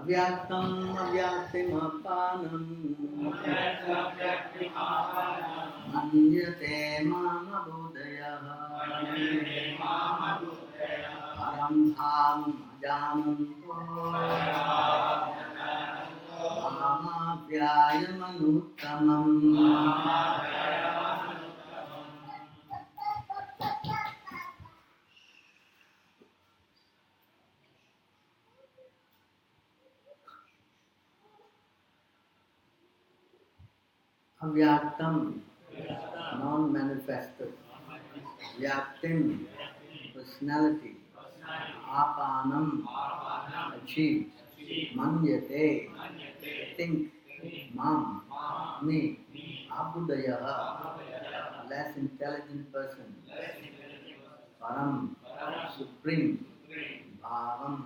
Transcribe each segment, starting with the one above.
Avyaktam avyaktimapanam manyate mamabudaya param dham ajananto mamavyayamanutamam. Avyaktam, non-manifested. Vyaktim, personality. Apanam, achieved. Manyate, think. Mam, me. Abhudayaha, less intelligent person. Param, supreme. Bhavam,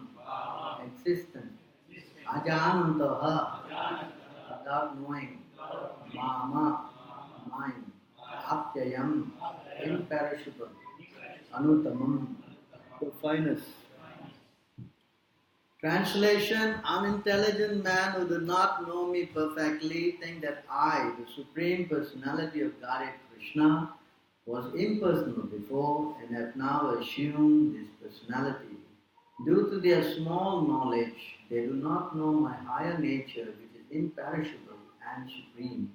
existence. Ajanantaha, without knowing. Mama, mind. Apyayam, imperishable. Anutamam, the finest. Translation: unintelligent man who does not know me perfectly think that I, the Supreme Personality of Godhead Krishna, was impersonal before and have now assumed this personality. Due to their small knowledge, they do not know my higher nature, which is imperishable and supreme.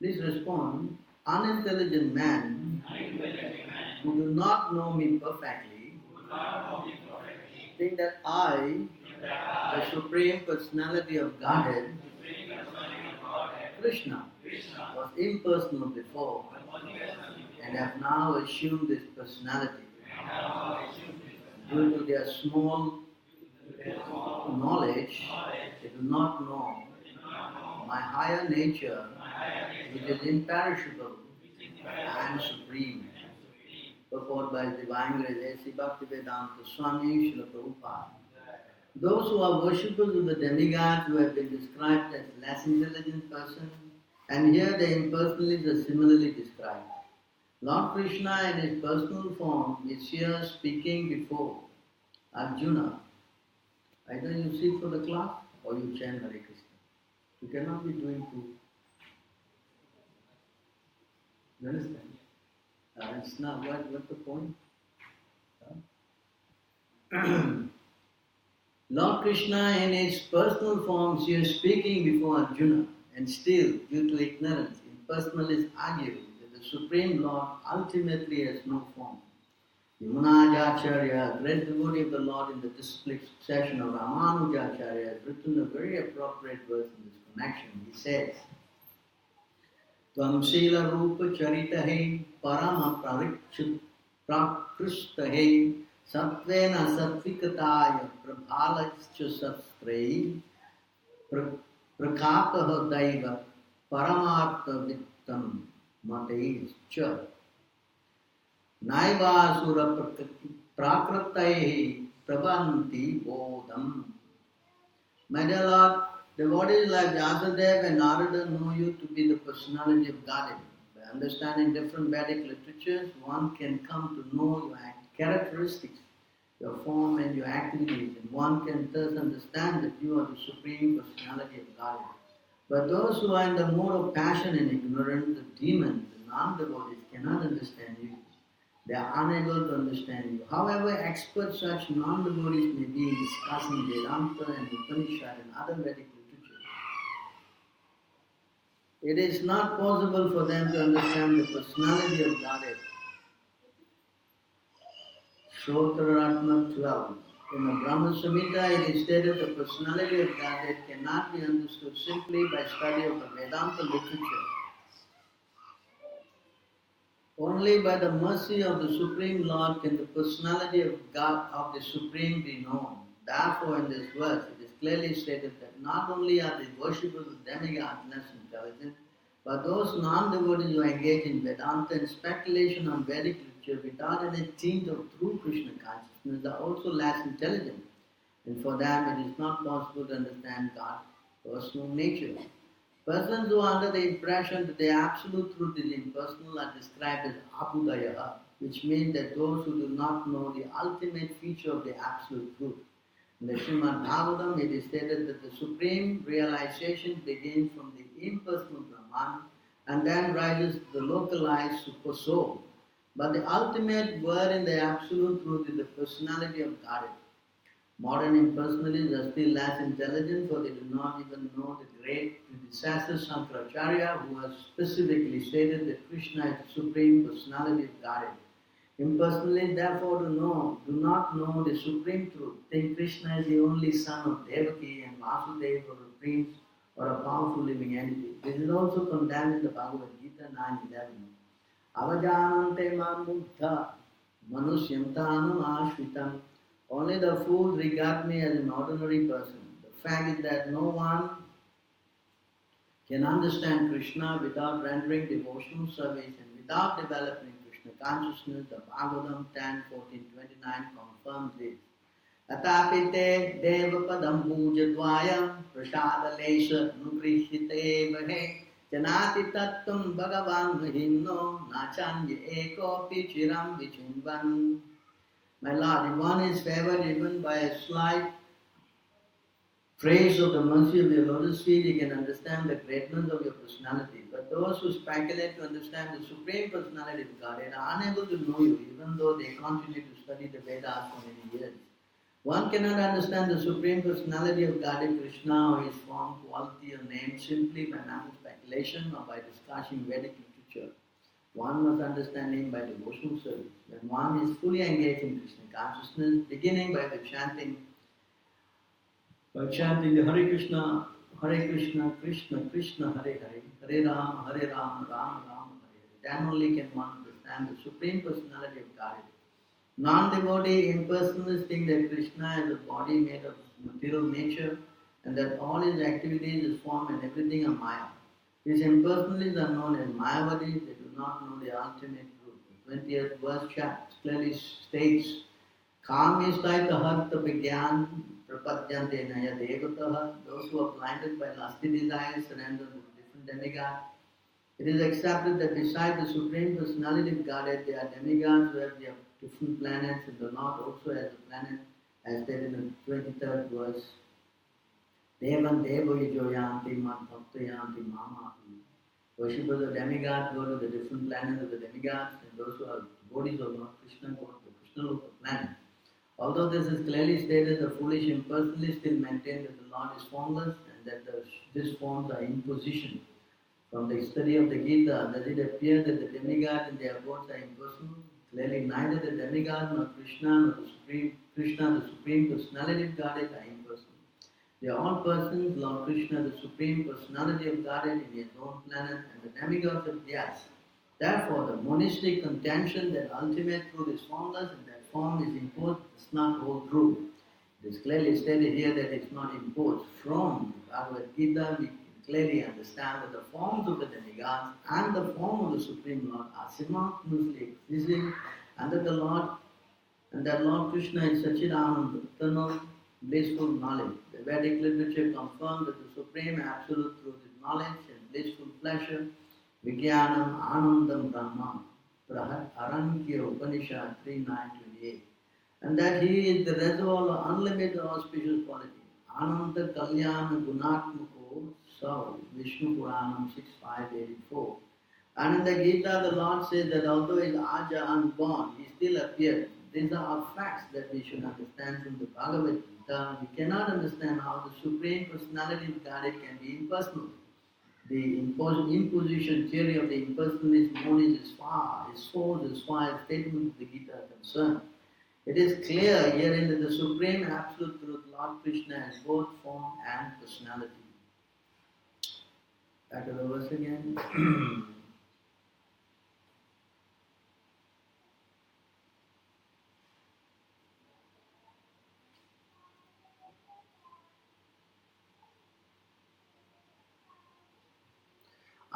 Please respond. Unintelligent man who do not know me perfectly think that I, the Supreme Personality of Godhead, Krishna, was impersonal before and have now assumed this personality. Due to their small knowledge, they do not know my higher nature, which is imperishable and supreme. Purport by Divine Grace A.C. Bhaktivedanta Swami Srila Prabhupada. Those who are worshippers of the demigods who have been described as less intelligent persons, and here the impersonalists are similarly described. Lord Krishna in his personal form is here speaking before Arjuna. Either you sit for the class or you chant Hare Krishna. You cannot be doing two. You understand? It's not what's the point? Lord Krishna in his personal form is here speaking before Arjuna, and still, due to ignorance, impersonalists argue that the Supreme Lord ultimately has no form. Yamunajacharya, great devotee of the Lord in the disciplic succession of Ramanujacharya, has written a very appropriate verse in this connection. He says, Tvam Sila Rupa Charitahe Parama Prakrishtahe Satvena Satvikataya Prabhalachcha Satstrei Prakataha Daiva Paramartha Vittam Mateischa Naivasura Prakrataye Pravanti Bodham. My dear Lord, devotees like Vyasadeva and Narada know you to be the personality of Godhead. By understanding different Vedic literatures, one can come to know your characteristics, your form and your activities, and one can thus understand that you are the Supreme Personality of Godhead. But those who are in the mode of passion and ignorance, the demons, the non-devotees, cannot understand you. They are unable to understand you. However expert such non-devotees may be in discussing Vedanta and Upanishad and other Vedic literature, it is not possible for them to understand the personality of Godhead. Shrotraratma 12. In the Brahma Samhita it is stated the personality of Godhead cannot be understood simply by study of the Vedanta literature. Only by the mercy of the Supreme Lord can the personality of God, of the Supreme, be known. Therefore, in this verse, it is clearly stated that not only are the worshippers of demigods less intelligent, but those non-devotees who engage in Vedanta and speculation on Vedic literature without any tinge of true Krishna consciousness are also less intelligent. And for them, it is not possible to understand God's personal nature. Persons who are under the impression that the absolute truth is impersonal are described as abhudaya, which means that those who do not know the ultimate feature of the absolute truth. In the Srimad Bhagavatam, it is stated that the supreme realization begins from the impersonal Brahman and then rises to the localized super soul. But the ultimate word in the absolute truth is the personality of Godhead. Modern impersonalists are still less intelligent, for they do not even know the great predecessor Shankaracharya, who has specifically stated that Krishna is the supreme personality of Godhead. Impersonalists therefore do not know the supreme truth. Think Krishna is the only son of Devaki and Vasudeva, or a prince or a powerful living entity. This is also condemned in the Bhagavad Gita 9:11. Avajanante man mukta manusyam tanam ashritam. Only the fools regard me as an ordinary person. The fact is that no one can understand Krishna without rendering devotional service and without developing Krishna consciousness. The Bhagavatam 10:14-29 confirms this. Atapite devapadam pujadvayam prasadalesha nukrishite vahe janati tattvam bhagavan mahimno nachanya ekopi chiram vichimvan. My Lord, if one is favored even by a slight praise of the mercy of your lotus feet, you can understand the greatness of your personality. But those who speculate to understand the supreme personality of Godhead are unable to know you, even though they continue to study the Vedas for many years. One cannot understand the supreme personality of Godhead Krishna or his form, quality, or name simply by mental speculation or by discussing Vedic literature. One must understand him by devotional service. When one is fully engaged in Krishna consciousness, beginning by chanting the Hare Krishna, Krishna Krishna, Hare Hare, Hare Rama, Rama Rama, Hare. Then only can one understand the supreme personality of Godhead. Non-devotee impersonalists think that Krishna is a body made of material nature and that all his activities, his form and everything are Maya. These impersonalists are known as Mayavadis. They do not know the ultimate truth. The 20th verse clearly states, Kam is like a harta vigyan prapadyante naya devataha. Those who are blinded by lusty desires surrender to different demigods. It is accepted that beside the Supreme Personality of Godhead, there are demigods who have their different planets, and the Lord also has a planet, as stated in the 23rd verse. Devan Devo Joyanti Man Bhaktayanti Mamahi. Worshippers of demigods go to the different planets of the demigods, and those who are devotees of Lord Krishna go to the Krishna Loka planet. Although this is clearly stated, the foolish impersonalists still maintain that the Lord is formless and that these forms are imposition. From the study of the Gita, does it appear that the demigods and their abodes are impersonal? Clearly, neither the demigod nor Krishna, the Supreme Personality of Godhead, are impersonal. They are all persons, Lord Krishna, the Supreme Personality of Godhead in his own planet, and the demigods of theirs. Therefore, the monistic contention that ultimate truth is formless and that form is imposed does not hold true. It is clearly stated here that it is not imposed. From Bhagavad Gita, we can clearly understand that the forms of the demigods and the form of the Supreme Lord are simultaneously existing, and that Lord Krishna is Sachidananda, eternal, blissful knowledge. The Vedic literature confirms that the Supreme Absolute Truth is knowledge and blissful pleasure, Vijnanam Anandam Brahma, Arankya Upanishad 3.9-28, and that he is the reservoir of unlimited auspicious quality. Ananda Kalyana Gunatmako Sav, Vishnu Puranam 6.5-84. And in the Gita, the Lord says that although he is Aja unborn, he still appeared. These are facts that we should understand from the Bhagavad Gita. We cannot understand how the Supreme Personality of Godhead can be impersonal. The imposition theory of the impersonalist monist is false as far as statements of the Gita are concerned. It is clear herein that the Supreme Absolute Truth, Lord Krishna, has both form and personality. Back to the verse again.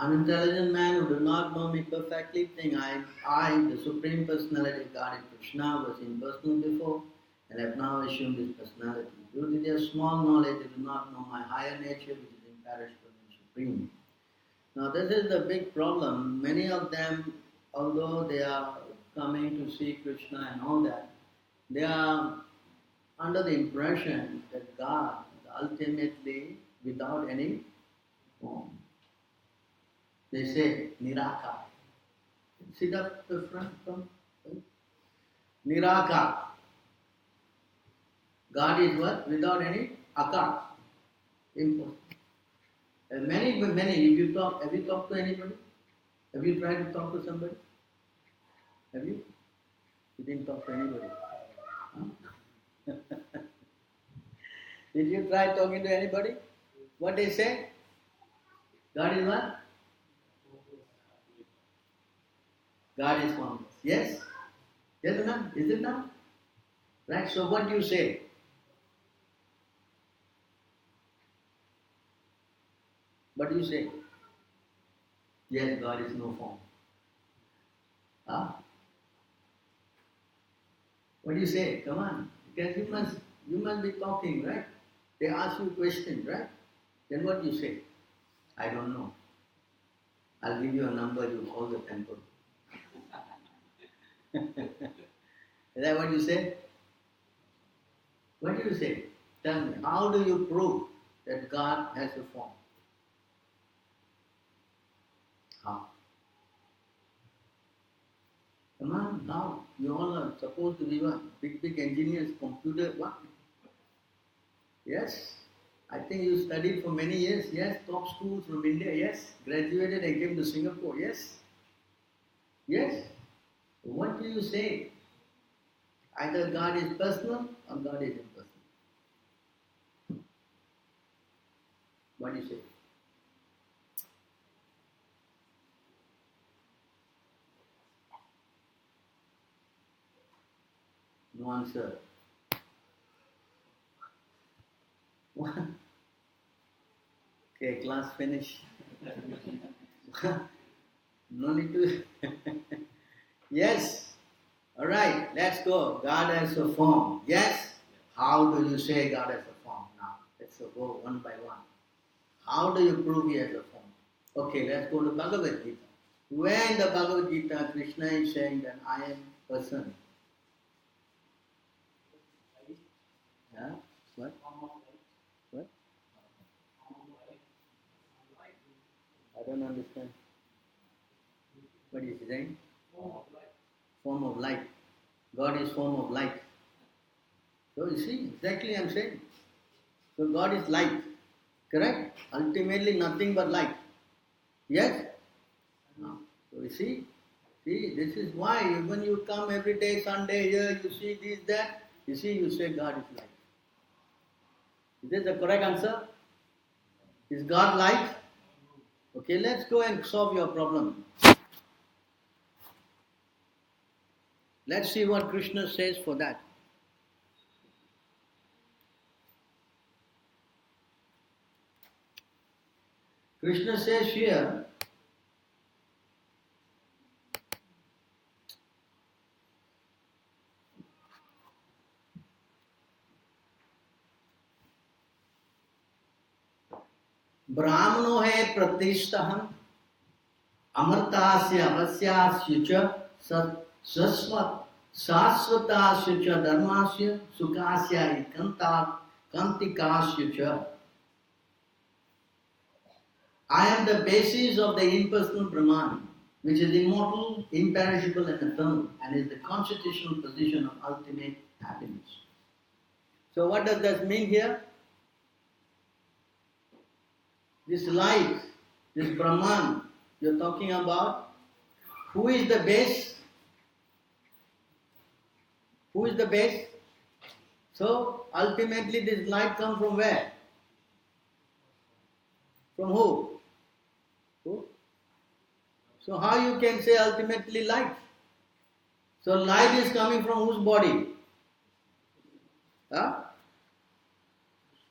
Unintelligent man who does not know me perfectly think I, the Supreme Personality of Godhead Krishna, was impersonal before and have now assumed his personality. Due to their small knowledge, they do not know my higher nature, which is imperishable and supreme. Now this is the big problem. Many of them, although they are coming to see Krishna and all that, they are under the impression that God is ultimately without any form. They say Nirakar. See that difference from Nirakar. God is what? Without any akar. Impossible. Many, if you talk, have you talked to anybody? Have you tried to talk to somebody? Have you? You didn't talk to anybody. Huh? Did you try talking to anybody? What they say? God is what? God is formless. Yes? Yes or not? Is it not? Right? So what do you say? What do you say? Yes, God is no form. Huh? What do you say? Come on. Because you must be talking, right? They ask you a question, right? Then what do you say? I don't know. I'll give you a number, you call the temple. Is that what you say? What do you say? Tell me, how do you prove that God has a form? How? Come on, now. You all are supposed to be what? Big engineers, computer, what? Yes? I think you studied for many years, yes? Top schools from India, yes? Graduated and came to Singapore, yes? Yes? What do you say? Either God is personal or God is impersonal. What do you say? No answer. What? Okay, class finished. No need to. Yes. Alright, let's go. God has a form. Yes? How do you say God has a form? Now, let's go one by one. How do you prove he has a form? Okay, let's go to Bhagavad Gita. Where in the Bhagavad Gita Krishna is saying that I am person? Yeah? What? What? I don't understand. What is he saying? Form of light. God is form of light. So you see, exactly I am saying. So God is light. Correct? Ultimately nothing but light. Yes? No. So you see, this is why when you come every day, Sunday here, you see this, that, you see, you say God is light. Is this the correct answer? Is God light? Okay, let's go and solve your problem. Let's see what Krishna says for that. Krishna says here, Brahmano hai pratishthaham amartasya avasyasya cha sasvat sasvatasya cha dharmasya sukasya kantikasya cha. I am the basis of the impersonal Brahman, which is immortal, imperishable and eternal, and is the constitutional position of ultimate happiness. So what does that mean here? This light, this Brahman you're talking about, who is the base? Who is the base? So ultimately this light comes from where? From who? Who? So how you can say ultimately light? So light is coming from whose body? Huh?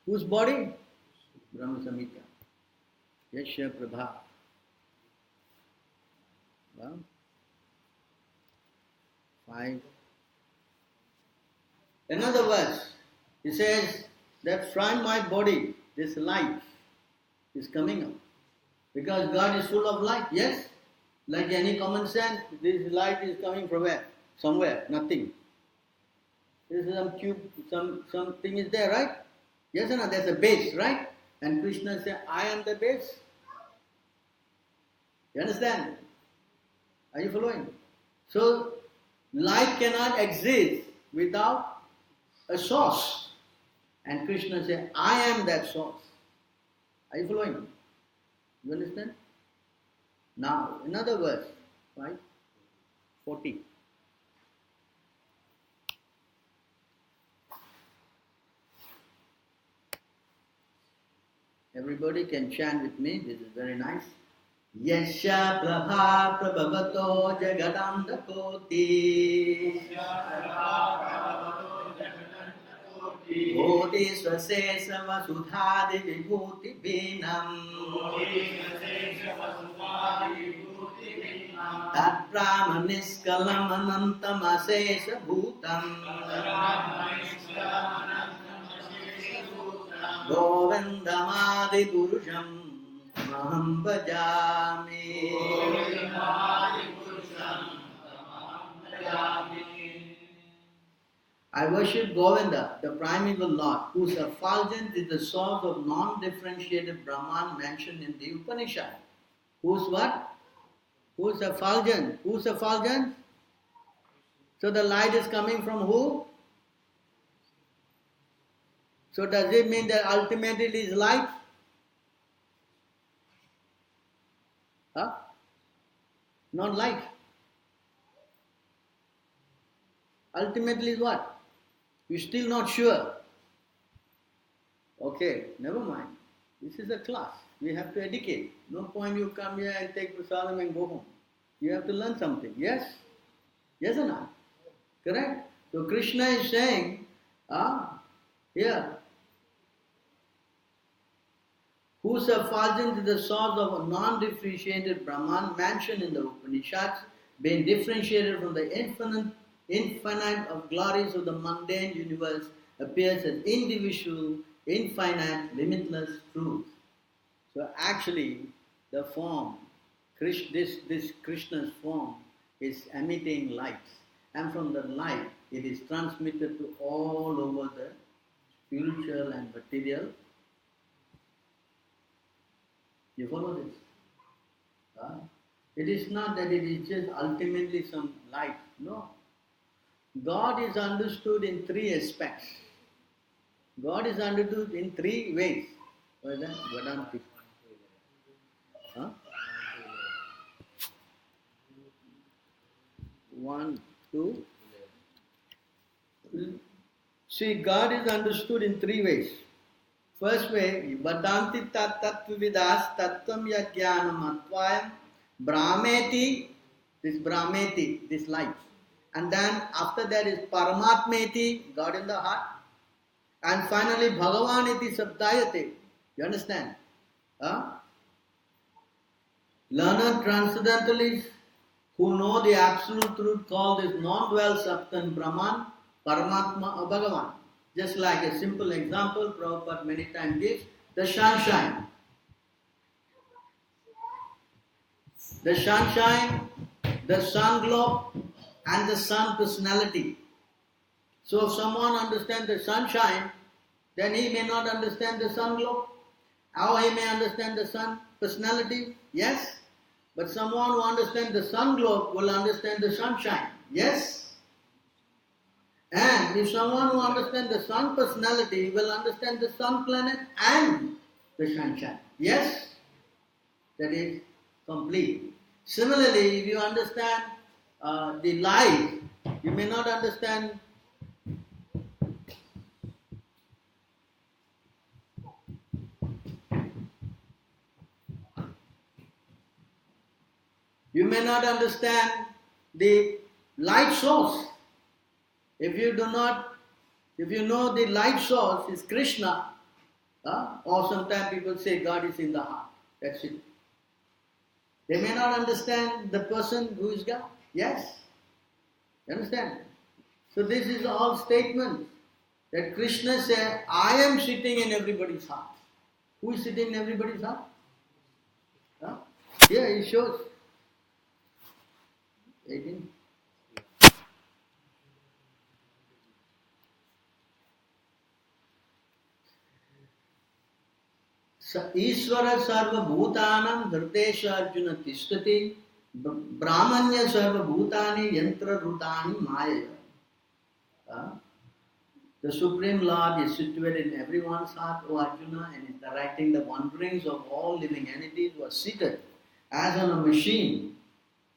Whose body? Brahma Samhita. Yasya Prabha. Well, 5. In other words, he says that from my body, this light is coming up. Because God is full of light, yes? Like any common sense, this light is coming from where? Somewhere, nothing. There is some cube, something is there, right? Yes or no? There's a base, right? And Krishna says, I am the base. You understand? Are you following? So, light cannot exist without a source. And Krishna says, I am that source. Are you following? You understand? Now, another verse, right? 40. Everybody can chant with me. This is very nice. Yasha prabha prabhavato jagadanda koti Koti swasesa vasudhadi vibhuti vinam Tat brahma niskalam anantam asesa bhutam Govindamadi purusham maham bhajami. I worship Govinda, the primeval Lord, whose effulgence is the source of non-differentiated Brahman mentioned in the Upanishad. Whose what? Whose effulgence? Whose effulgence? So the light is coming from who? So does it mean that ultimately it is light? Huh? Not light. Ultimately is what? You're still not sure. Okay, never mind. This is a class. We have to educate. No point you come here and take prasadam and go home. You have to learn something. Yes? Yes or not? Correct? So Krishna is saying, here, whose effulgence is the source of a non-differentiated Brahman mentioned in the Upanishads, being differentiated from the infinite of glories of the mundane universe, appears as individual, infinite, limitless truth. So actually, the form, this Krishna's form is emitting light, and from the light, it is transmitted to all over the spiritual and material. You follow this? It is not that it is just ultimately some light. No. God is understood in three aspects. God is understood in three ways. What is that? Vedanti. Huh? 1, 2. See, God is understood in three ways. First way, Vadanti tattvavidas tattvam yajnanam atvayam brahmeti, this light. And then after that is Paramatmeti, God in the heart. And finally Bhagavaniti sabdayate. You understand? Learned transcendentalists who know the absolute truth call this non-dual substance Brahman, Paramatma or Bhagavan. Just like a simple example Prabhupada many times gives, the sunshine. The sunshine, the sun globe, and the sun personality. So if someone understands the sunshine, then he may not understand the sun globe. How he may understand the sun personality? Yes. But someone who understands the sun globe will understand the sunshine. Yes. And if someone who understands the sun personality will understand the sun planet and the sunshine. Yes. That is complete. Similarly, if you understand the light, you may not understand the light source. If you know the light source is Krishna, or sometimes people say God is in the heart. That's it. They may not understand the person who is God. Yes. You understand? So this is all statements that Krishna said, I am sitting in everybody's heart. Who is sitting in everybody's heart? Here he shows. 18. Ishvara sarva bhutanam hridesha arjuna tishtati brahmanya sarva bhutani yantra rutani maya. The Supreme Lord is situated in everyone's heart, O Arjuna, and is directing the wanderings of all living entities who are seated as on a machine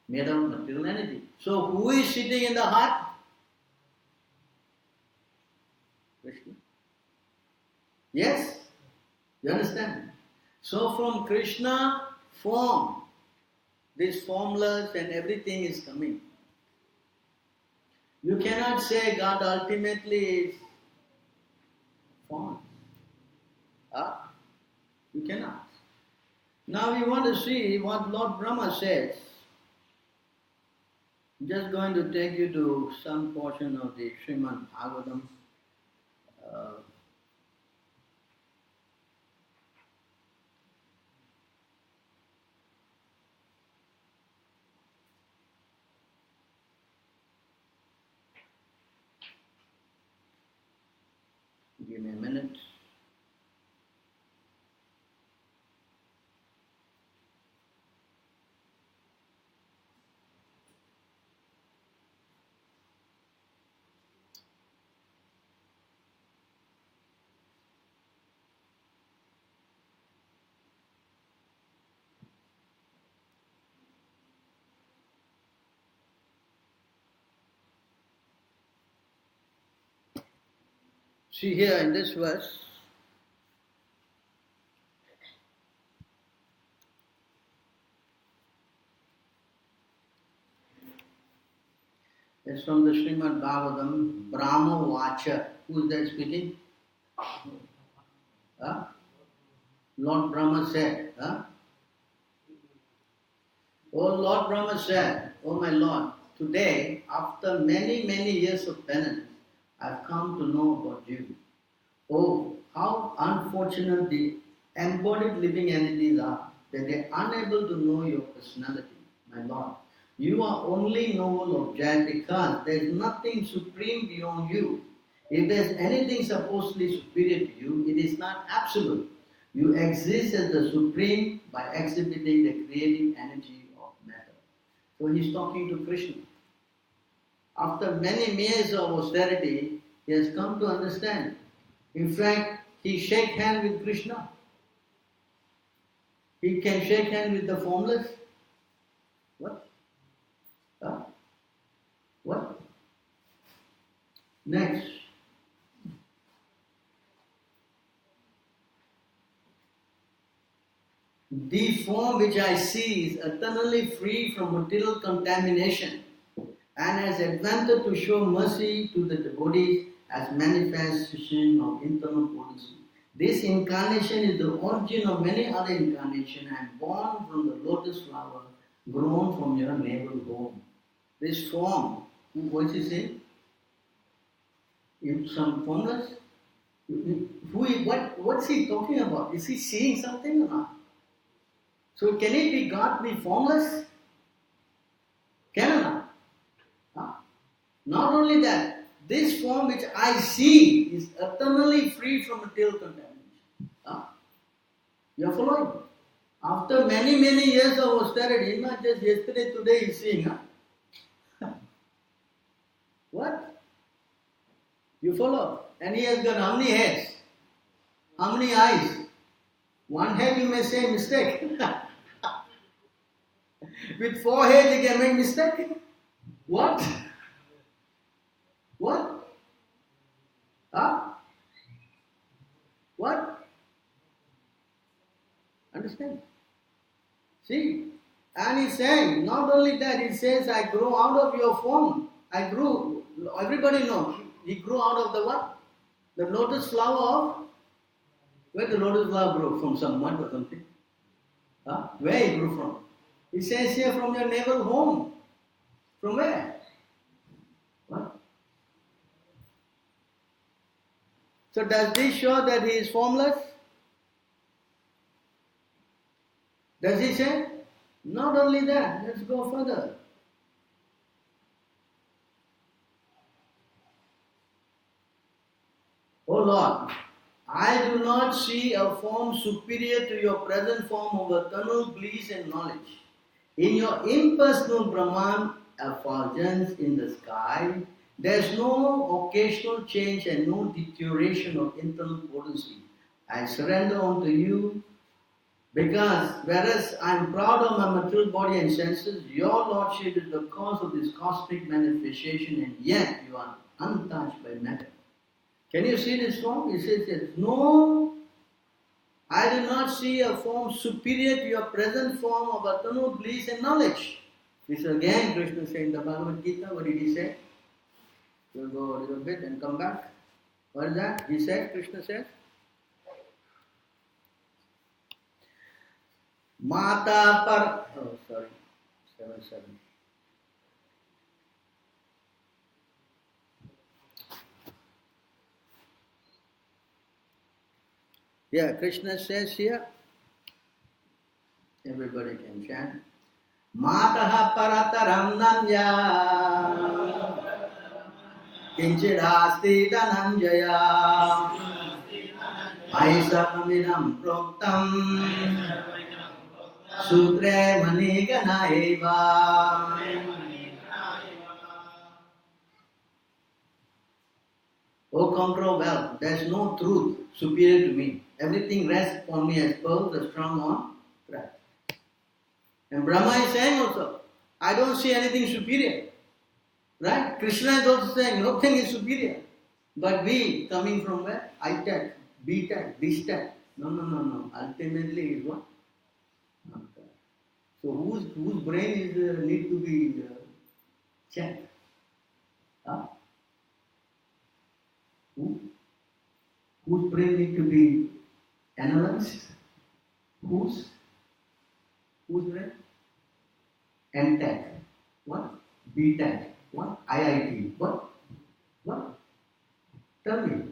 made of material entity. So who is sitting in the heart? Krishna. Yes? You understand? So from Krishna form, this formless and everything is coming. You cannot say God ultimately is form. You cannot. Now we want to see what Lord Brahma says. I'm just going to take you to some portion of the Srimad Bhagavatam. Give me a minute. See here in this verse, it's from the Srimad Bhagavatam, Brahma Vacha. Who is that speaking? Lord Brahma said, Oh Lord Brahma said, Oh my Lord, today, after many, many years of penance, I've come to know about you. Oh, how unfortunate the embodied living entities are, that they are unable to know your personality, my Lord. You are only noble object because there is nothing supreme beyond you. If there is anything supposedly superior to you, it is not absolute. You exist as the supreme by exhibiting the creative energy of matter. So he is talking to Krishna. After many years of austerity, he has come to understand. In fact, he shake hands with Krishna. He can shake hands with the formless. What? What? Next. The form which I see is eternally free from material contamination and has advantage to show mercy to the devotees as manifestation of internal potency. This incarnation is the origin of many other incarnations and born from the lotus flower grown from your navel home. This form, what's he saying? Some formless? What's he talking about? Is he seeing something or not? So can it be God be formless? Can or not? Not only that, this form which I see is eternally free from material contamination. You are following? After many, many years of austerity, not just yesterday, today he's seeing. What? You follow? And he has got how many heads? How many eyes? One head you may say mistake. With 4 heads you can make mistake. What? What? What? Understand? See? And he's saying, not only that, he says, I grow out of your form. I grew. Everybody knows. He grew out of the what? The lotus flower of? Where the lotus flower grew? From some mud or something? Where he grew from? He says here from your navel home. From where? What? So does this show that he is formless? Does he say? Not only that, let's go further. Oh Lord, I do not see a form superior to your present form of eternal bliss and knowledge. In your impersonal Brahman effulgence in the sky, there is no occasional change and no deterioration of internal potency. I surrender unto you because whereas I am proud of my material body and senses, your Lordship is the cause of this cosmic manifestation and yet you are untouched by matter. Can you see this form? He says, yes. No, I do not see a form superior to your present form of eternal bliss and knowledge. This again Krishna said in the Bhagavad Gita. What did he say? We'll go a little bit and come back. What is that? He said, Krishna said, Mata par... Oh, sorry. 7. Yeah, Krishna says here, everybody can chant. Mataha parataram nanya kinchidasti dhananjaya aisapamidam proktam sutre manigana eva. O conqueror wealth, there is no truth superior to me. Everything rests upon me as pearls are strung on thread. And Brahma is saying also, I don't see anything superior. Right? Krishna is also saying, nothing is superior. But we, coming from where? I-tech, B-tech, this-tech. No. Ultimately is what? So whose brain is need to be checked? Huh? Whose brain need to be analyzed? Whose brain? M-tech. What? B-tech. What? IIT. What? Tell me.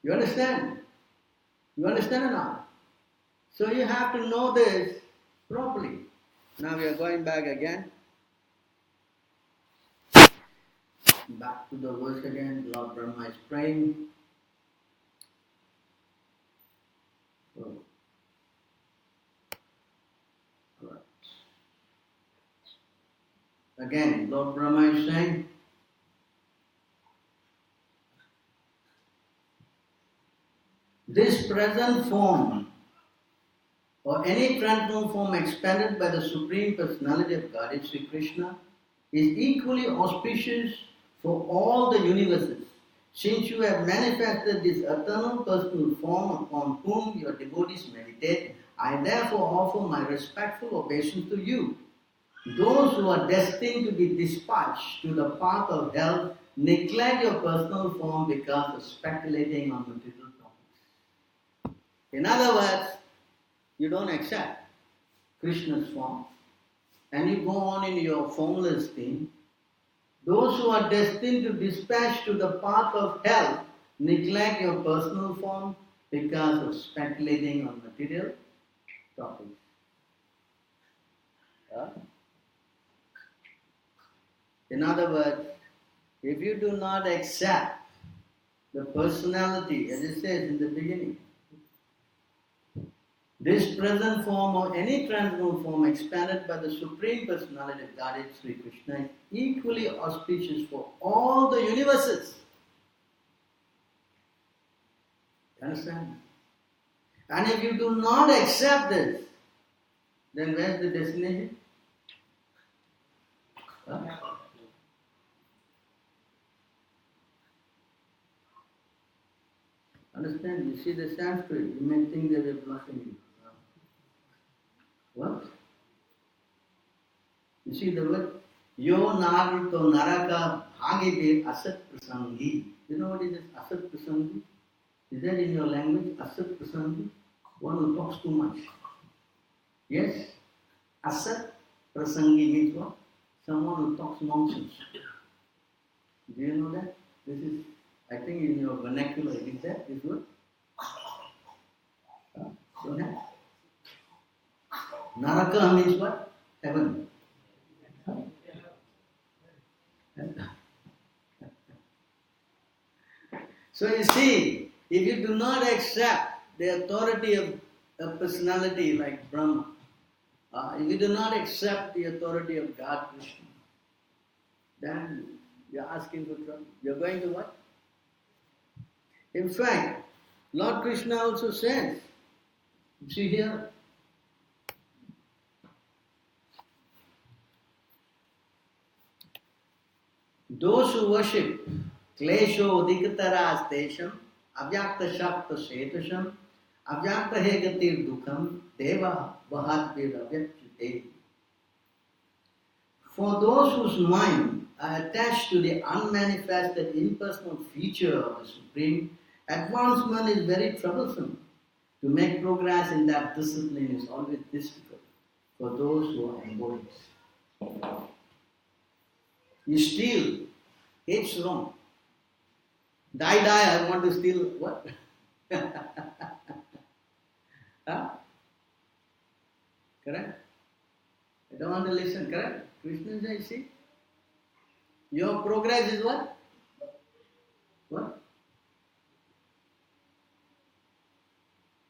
You understand? You understand or not? So you have to know this properly. Now we are going back again. Back to the verse again. Lord Brahma is praying. So, right. Again, Lord Brahma is saying, this present form or any transcendental form expanded by the Supreme Personality of Godhead, Sri Krishna, is equally auspicious for all the universes. Since you have manifested this eternal personal form upon whom your devotees meditate, I therefore offer my respectful obeisance to you. Those who are destined to be dispatched to the path of hell neglect your personal form because of speculating on material topics. In other words, you don't accept Krishna's form and you go on in your formless thing. Those who are destined to dispatch to the path of hell neglect your personal form because of speculating on material topics. In other words, if you do not accept the personality, as it says in the beginning, this present form or any transcendental form expanded by the Supreme Personality of Godhead, Sri Krishna, is equally auspicious for all the universes. You understand? And if you do not accept this, then where's the destination? Understand? You see the Sanskrit, you may think that they're bluffing you. What? You see the word? Yo narito naraka bhagite asat prasangi. You know what is this asat prasangi? Is that in your language? Asat prasangi? One who talks too much. Yes? Asat prasangi means what? Someone who talks nonsense. Do you know that? This is, I think in your vernacular, is that this word? Don't have? Naraka means what? Heaven. So you see, if you do not accept the authority of a personality like Brahma, if you do not accept the authority of God Krishna, then you're asking for trouble. You're going to what? In fact, Lord Krishna also says, see here, those who worship Klesho Dikataras Desham, Avyakta Shakta Setasham, Avyakta Hegatir Dukham, Deva Vahadvir Avyakchite. For those whose mind are attached to the unmanifested impersonal feature of the Supreme, advancement is very troublesome. To make progress in that discipline is always difficult for those who are embodied. You steal, it's wrong. Die, I want to steal what? Huh? Correct? I don't want to listen, correct? Krishna says, see, your progress is what? What?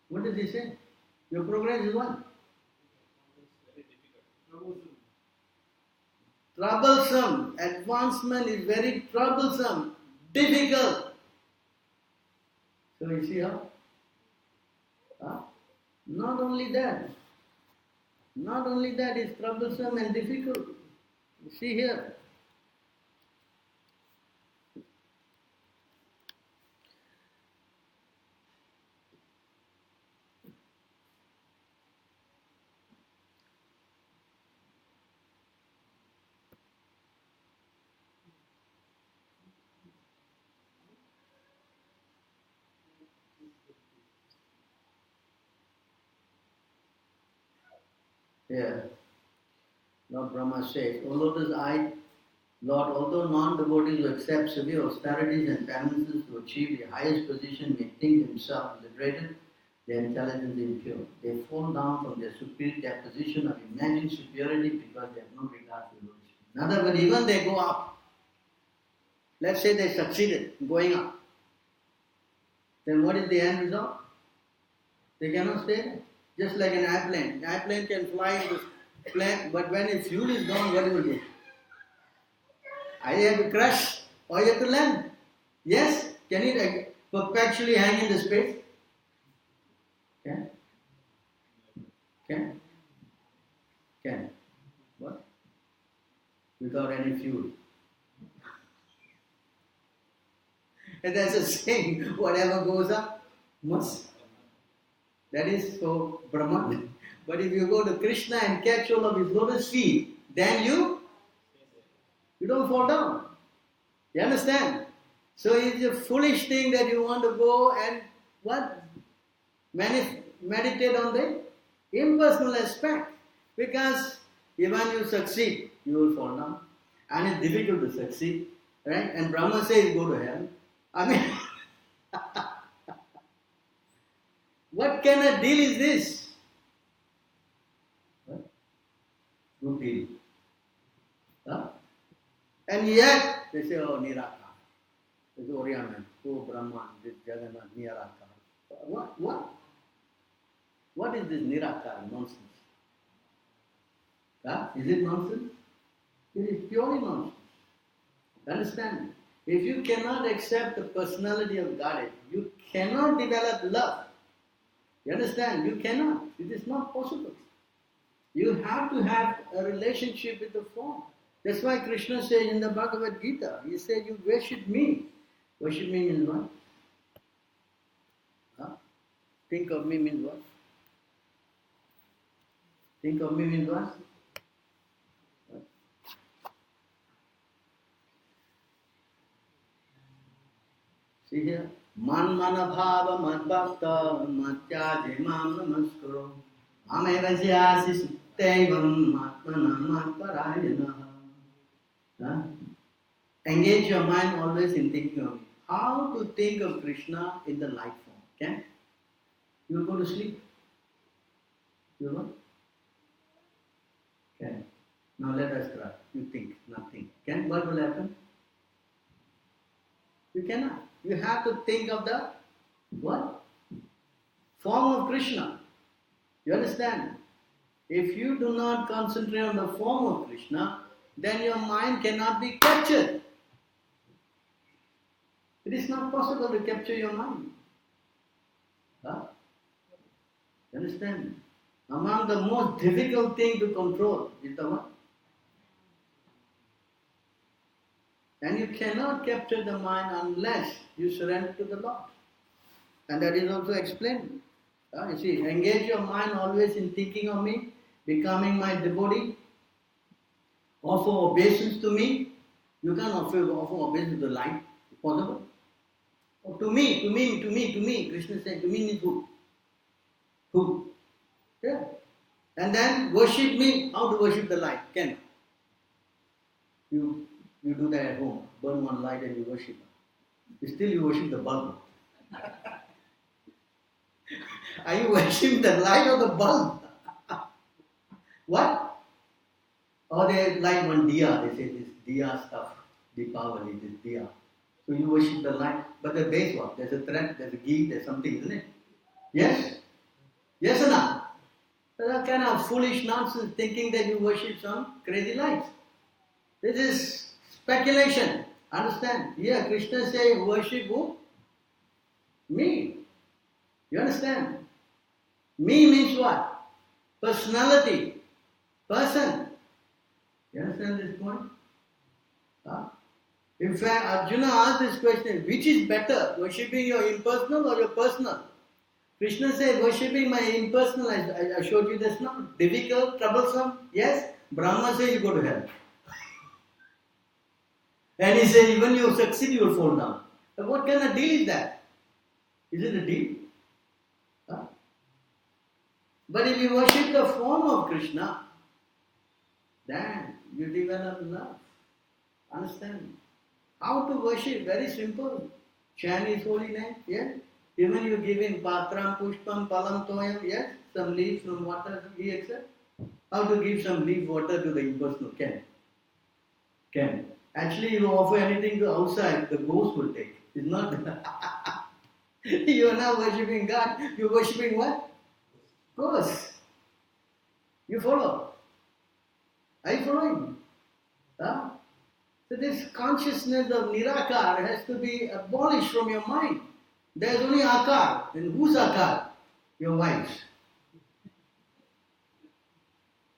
What does he say? Your progress is what? Very difficult. Troublesome. Advancement is very troublesome, difficult. So you see how? Not only that, it's troublesome and difficult. You see here. Here, Lord Brahma says, O Lotus Eye, Lord, although non-devotees who accept severe austerities and penances to achieve the highest position may think themselves liberated, their intelligence impure. They fall down from their position of imagined superiority because they have no regard for Lotus. In other words, even they go up. Let's say they succeeded in going up. Then what is the end result? They cannot stay there. Just like an airplane. An airplane can fly in the plane, but when its fuel is gone, what it will do? Either you have to crash or you have to land. Yes? Can it perpetually hang in the space? Can? Can? Can. What? Without any fuel. And there's a saying, whatever goes up must. That is for Brahman. But if you go to Krishna and catch hold of his lotus feet, then you don't fall down. You understand? So it's a foolish thing that you want to go and what? Meditate on the impersonal aspect. Because even you succeed, you will fall down. And it's difficult to succeed. Right? And Brahma says go to hell. I mean, what kind of deal is this? What? Good deal. Huh? And yet, they say, oh, Nirakar. This is Oriana, oh, Brahman, this Jagannath, Nirakar. What? What is this Nirakar nonsense? Huh? Is it nonsense? It is purely nonsense. Understand? If you cannot accept the personality of Godhead, you cannot develop love. You understand? You cannot. It is not possible. You have to have a relationship with the form. That's why Krishna says in the Bhagavad Gita, he said, you worship me. Worship me means what? Huh? Think of me means what? Think of me means what? See here? Man mana bhava mad bhakta matyaje mam namaskaro amevasya sishtevam atmana matparayana. Engage your mind always in thinking of it. How to think of Krishna in the light form. Okay? You will go to sleep. You will what? Okay. Now let us try. You think, nothing. Okay? What will happen? You cannot. You have to think of the what? Form of Krishna. You understand? If you do not concentrate on the form of Krishna, then your mind cannot be captured. It is not possible to capture your mind. Huh? You understand? Among the most difficult thing to control is the what? And you cannot capture the mind unless you surrender to the Lord. And that is also explained. You see, engage your mind always in thinking of me, becoming my devotee, offer obeisance to me. You can't offer obeisance to the light. Possible? Oh, to me. Krishna said, to me means who? Who? Yeah. And then worship me. How to worship the light? Can you do that at home? Burn one light and you worship. Still you worship the bulb. Are you worshipping the light or the bulb? What? Or they light one diya. They say this diya stuff. Deepavali, this diya. So you worship the light. But the base what? There's a thread, there's a ghee, there's something, isn't it? Yes? Yes or not? That kind of foolish nonsense thinking that you worship some crazy lights. This is speculation. Understand? Here Krishna says worship who? Me. You understand? Me means what? Personality. Person. You understand this point? Huh? In fact, Arjuna asked this question, which is better, worshipping your impersonal or your personal? Krishna said, worshipping my impersonal, I showed you this now, difficult, troublesome, yes? Brahma says you go to hell. And he said, even you succeed, you will fall down. But what kind of deal is that? Is it a deal? Huh? But if you worship the form of Krishna, then you develop love. Understand? How to worship? Very simple. Chant His holy name, yes? Even you give him patram, pushpam, palam, toyam, yes? Some leaves, some water, he accepts. How to give some leaf water to the impersonal? Can. Actually, you offer anything to outside, the ghost will take. It's not you are not worshipping God, you are worshipping what? Ghost. You follow? Are you following? Huh? So this consciousness of Nirakar has to be abolished from your mind. There is only Akar. And whose Akar? Your wife's.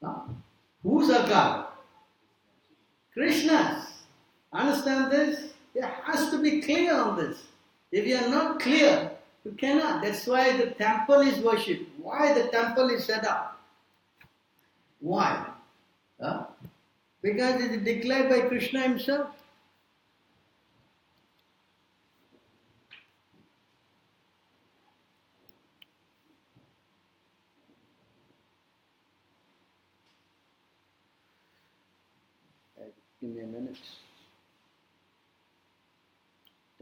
Huh? Whose Akar? Krishna's. Understand this? There has to be clear on this. If you are not clear, you cannot. That's why the temple is worshipped. Why the temple is set up? Why? Huh? Because it is declared by Krishna himself. Give me a minute.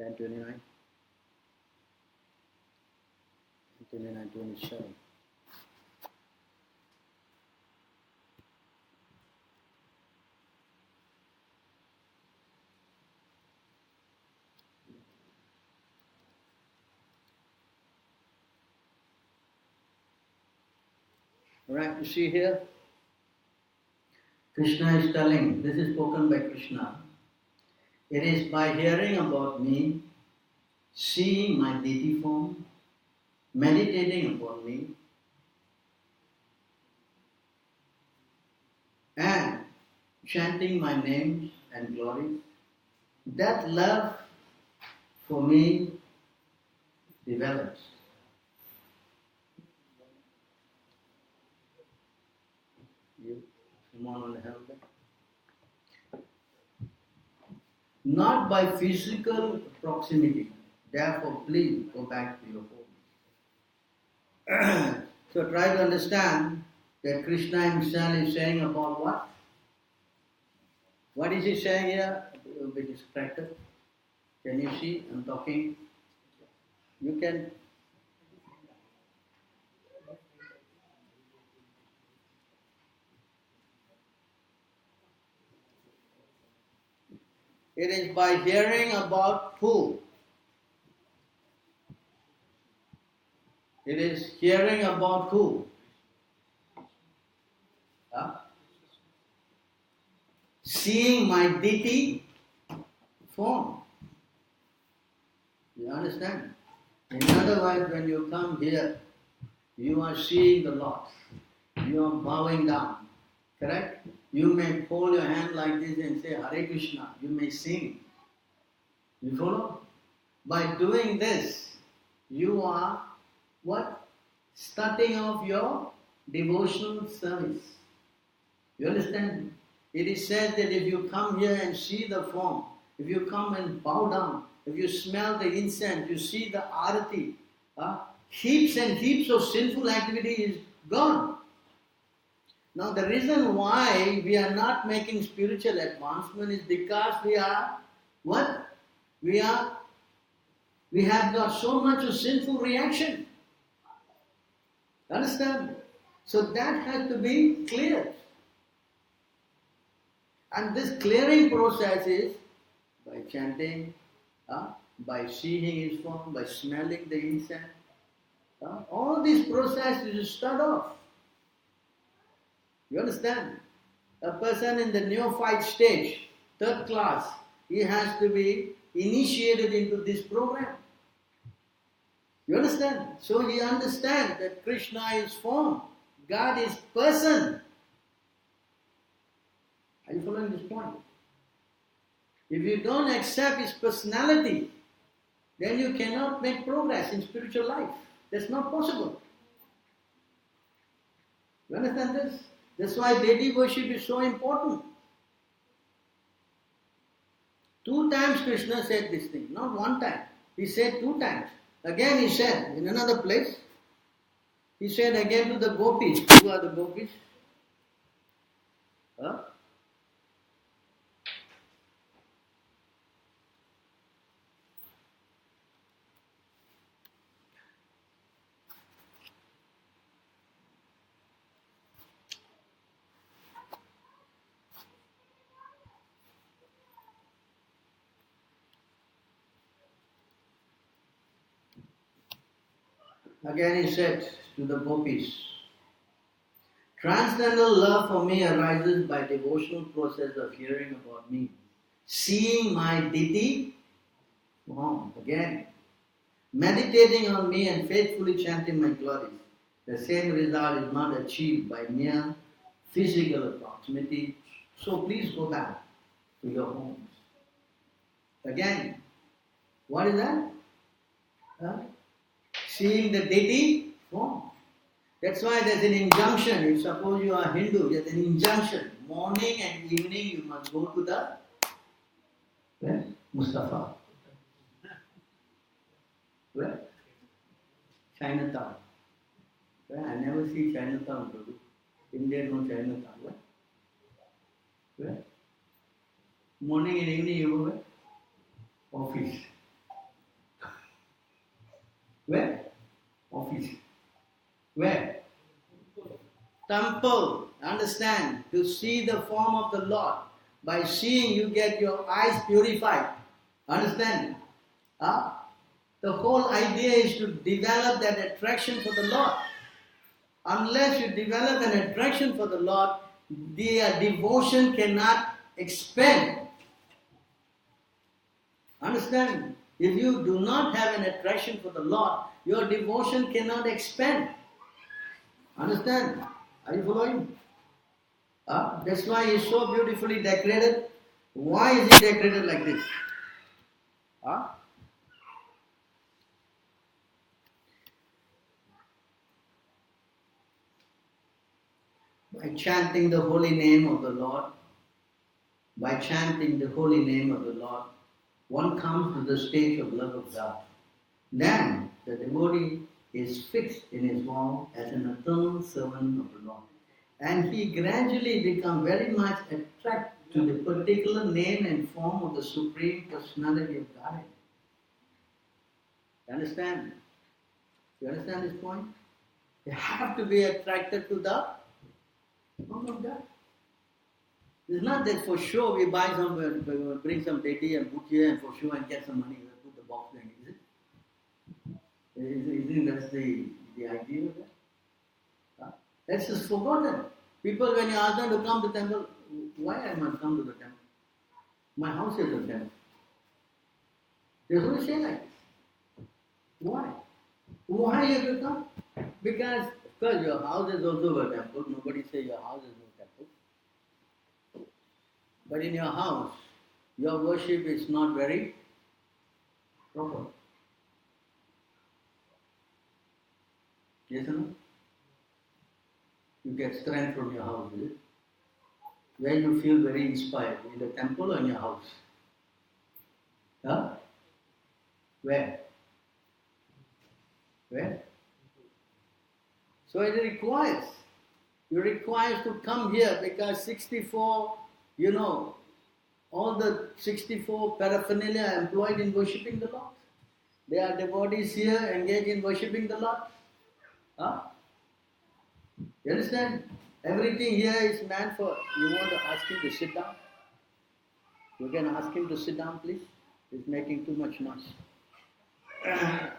10:29. 29:27. Alright, you see here? Krishna is telling, this is spoken by Krishna. It is by hearing about me, seeing my deity form, meditating upon me, and chanting my names and glories, that love for me develops. You, someone will help me. Not by physical proximity. Therefore, please go back to your home. So try to understand that Krishna himself is saying about what? What is he saying here? A bit distracted. Can you see? I'm talking. You can. It is by hearing about who? It is hearing about who? Huh? Seeing my deity form. You understand? In other words, when you come here, you are seeing the Lord. You are bowing down. Correct? You may hold your hand like this and say Hare Krishna. You may sing. You follow? By doing this, you are what? Starting off your devotional service. You understand? It is said that if you come here and see the form, if you come and bow down, if you smell the incense, you see the arati, heaps and heaps of sinful activity is gone. Now the reason why we are not making spiritual advancement is because we are what? We have got so much of sinful reaction. Understand? So that has to be cleared. And this clearing process is by chanting, by seeing his form, by smelling the incense. All these processes you start off. You understand? A person in the neophyte stage, third class, he has to be initiated into this program. You understand? So he understands that Krishna is form, God is person. Are you following this point? If you don't accept his personality, then you cannot make progress in spiritual life. That's not possible. You understand this? That's why deity worship is so important. 2 times Krishna said this thing, not 1 time. He said 2 times. Again he said, in another place, he said again to the gopis. Who are the gopis? Again he said to the gopis, transcendental love for me arises by devotional process of hearing about me, seeing my deity form. Again, meditating on me and faithfully chanting my glories. The same result is not achieved by mere physical proximity. So please go back to your homes. Again, what is that? Seeing the deity form. That's why there's an injunction. If suppose you are Hindu, there's an injunction. Morning and evening you must go to the where? Mustafa. Where? Chinatown. Where? I never see Chinatown, Prabhu. India no Chinatown. Where? Where? Morning and evening you go where? Office. Where? Office. Where? Temple. Understand? To see the form of the Lord. By seeing you get your eyes purified. Understand? The whole idea is to develop that attraction for the Lord. Unless you develop an attraction for the Lord, the devotion cannot expand. Understand? If you do not have an attraction for the Lord, your devotion cannot expand. Understand? Are you following? That's why he is so beautifully decorated. Why is he decorated like this? By chanting the holy name of the Lord, by chanting the holy name of the Lord, one comes to the stage of love of God. Then the devotee is fixed in his vow as an eternal servant of the Lord. And he gradually becomes very much attracted to the particular name and form of the Supreme Personality of Godhead. You understand? You understand this point? You have to be attracted to the form of God. It's not that for sure we buy some, bring some deity and put here and for sure and get some money, put the box there, is it? Isn't that the idea of that? That's just forgotten. People, when you ask them to come to temple, why I must come to the temple? My house is a temple. They always say like this. Why? Why you have to come? Because, of course, your house is also a temple. Nobody say your house is no temple. But in your house, your worship is not very proper. Yes or no? You get strength from your house, is it? Where you feel very inspired, in the temple or in your house? Huh? Where? Where? So it requires. You require to come here because 64, all the 64 paraphernalia are employed in worshipping the Lord. There are devotees here engaged in worshipping the Lord. Huh? You understand? Everything here is meant for, you want to ask him to sit down? You can ask him to sit down, please. He's making too much noise.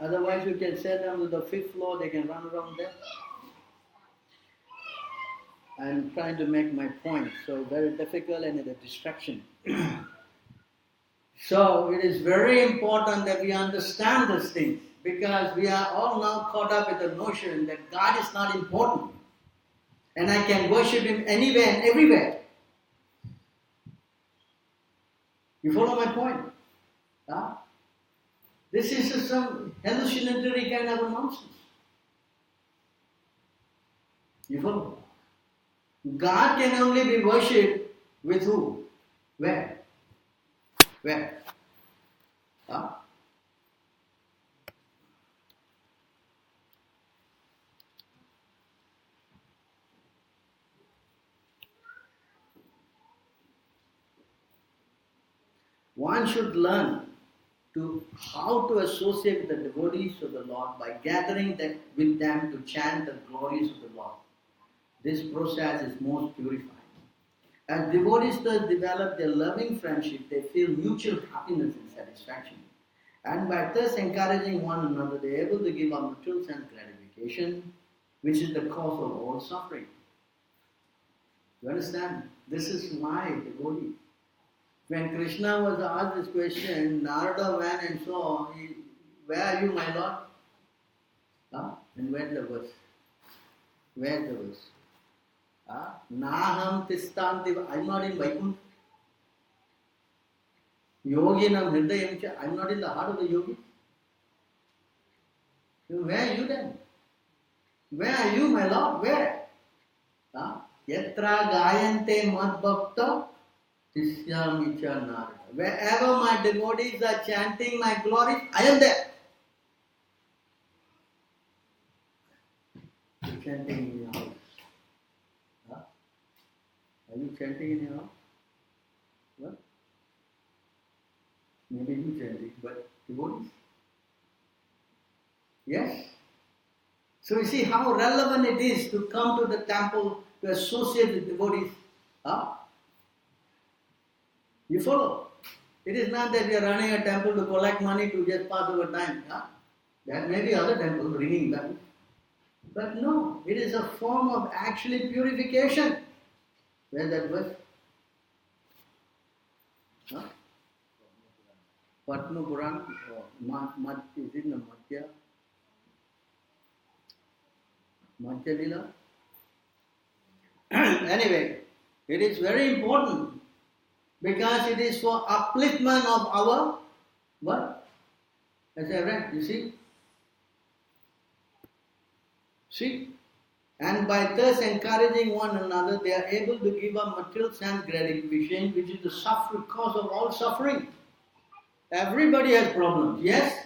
Otherwise, you can send them to the 5th floor, they can run around there. I'm trying to make my point, so very difficult and it's a distraction. So, it is very important that we understand these things because we are all now caught up with the notion that God is not important. And I can worship Him anywhere and everywhere. You follow my point? Huh? This is some hallucinatory kind of a nonsense. You follow? God can only be worshipped with who? Where? Where? Huh? One should learn how to associate with the devotees of the Lord by gathering with them to chant the glories of the Lord. This process is most purifying. As devotees thus develop their loving friendship, they feel mutual happiness and satisfaction. And by thus encouraging one another, they are able to give up material sense gratification, which is the cause of all suffering. You understand? This is why devotees. When Krishna was asked this question, Narada went and saw, where are you, my Lord? Huh? And where's the verse? Where's the verse? Naham tistanti, I'm not in Vaikuntha. Yoginam hridayam cha, I'm not in the heart of the yogi. Where are you then? Where are you, my Lord? Where? Yatra gayante mad bhakta tishyami cha narada. Wherever my devotees are chanting my glories, I am there. You're chanting in your house. Are you chanting in your house? What? Maybe you chanting, but devotees? Yes? So you see how relevant it is to come to the temple to associate with devotees. You follow? It is not that we are running a temple to collect money to just pass over time. There may be other temples ringing bells. But no, it is a form of actually purification. Where's that verse? Padma Puran, is it in the Madhya Lila? Anyway, it is very important because it is for upliftment of our what? As I read, you see? See? And by thus encouraging one another, they are able to give up material sense gratification, which is the cause of all suffering. Everybody has problems, yes?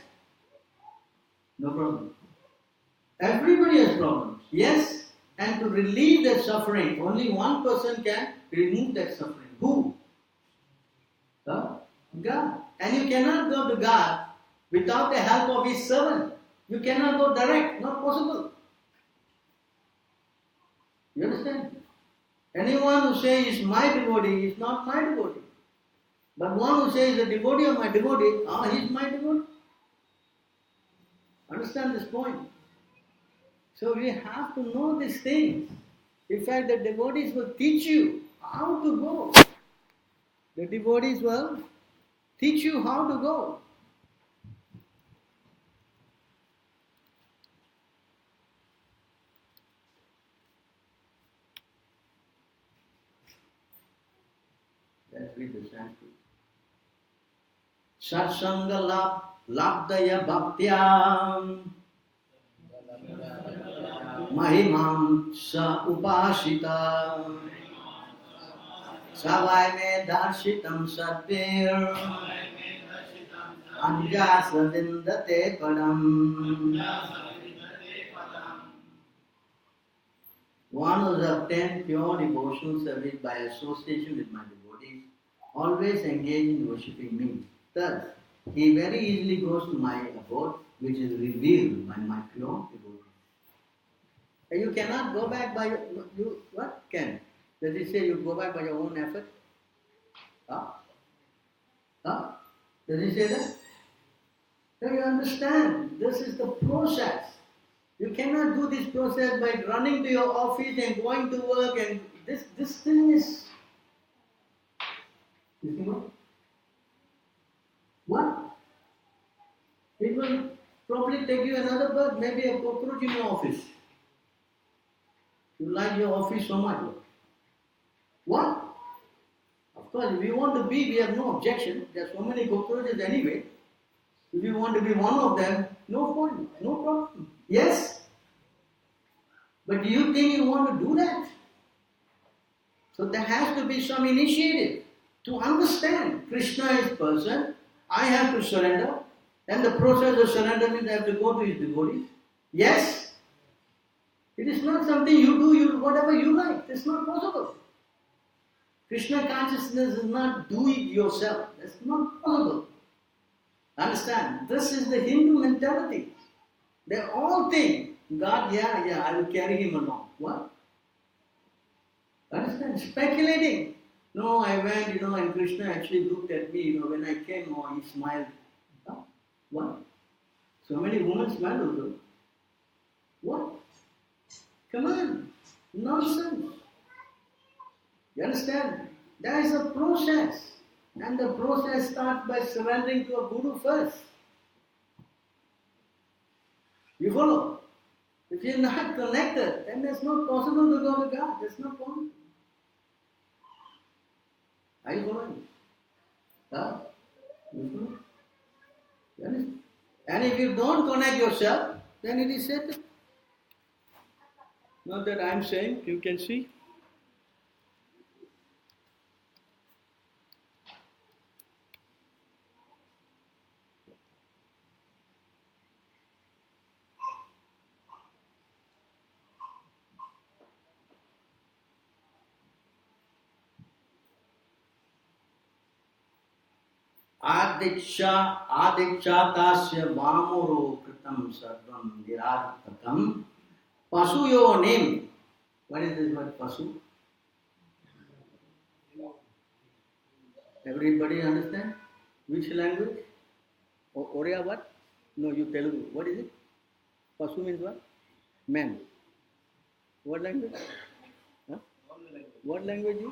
No problem. Everybody has problems, yes? And to relieve that suffering, only one person can remove that suffering. Who? God. And you cannot go to God without the help of His servant. You cannot go direct, not possible. You understand? Anyone who says is my devotee is not my devotee. But one who says the devotee of my devotee, he is my devotee. Understand this point? So we have to know these things. In fact, the devotees will teach you how to go. The devotees will teach you how to go. Let's read the Sanskrit. Satsanga labdaya bhaktyam mahimam sa upashita savai me darshitam satvir anjasa vindate padam. One who has obtained pure devotional service by association with my devotees always engage in worshipping me. Thus, he very easily goes to my abode, which is revealed by my pure devotees. And you cannot go back by you. What can? Does it say you go back by your own effort? Huh? Huh? Does it say that? So you understand, this is the process. You cannot do this process by running to your office and going to work, and this thing is. You see what? What? It will probably take you another birth, maybe a cockroach in your office. You like your office so much. What? Of course, if you want to be, we have no objection. There are so many cockroaches anyway. If you want to be one of them, no point, no problem. Yes? But do you think you want to do that? So there has to be some initiative to understand Krishna is person, I have to surrender, and the process of surrender means I have to go to his devotees. Yes? It is not something you do whatever you like. It's not possible. Krishna consciousness is not do it yourself. That's not possible. Understand? This is the Hindu mentality. They all think, God, I will carry him along. What? Understand? Speculating. No, I went, and Krishna actually looked at me, when I came, he smiled. Huh? What? So many women smile also. What? Come on. Nonsense. You understand? There is a process. And the process starts by surrendering to a guru first. You follow? If you're not connected, then it's not possible to go to God. There's no point. Are you following? Huh? You follow? You understand? And if you don't connect yourself, then it is Satan. Not that I'm saying, you can see. Adiksha tasya vamoro kritam sarvam virartakam pasuyo name. What is this word pasu? Everybody understand? Which language? Oriya what? No, you Telugu. What is it? Pasu means what? Man. What language? Huh? What language is?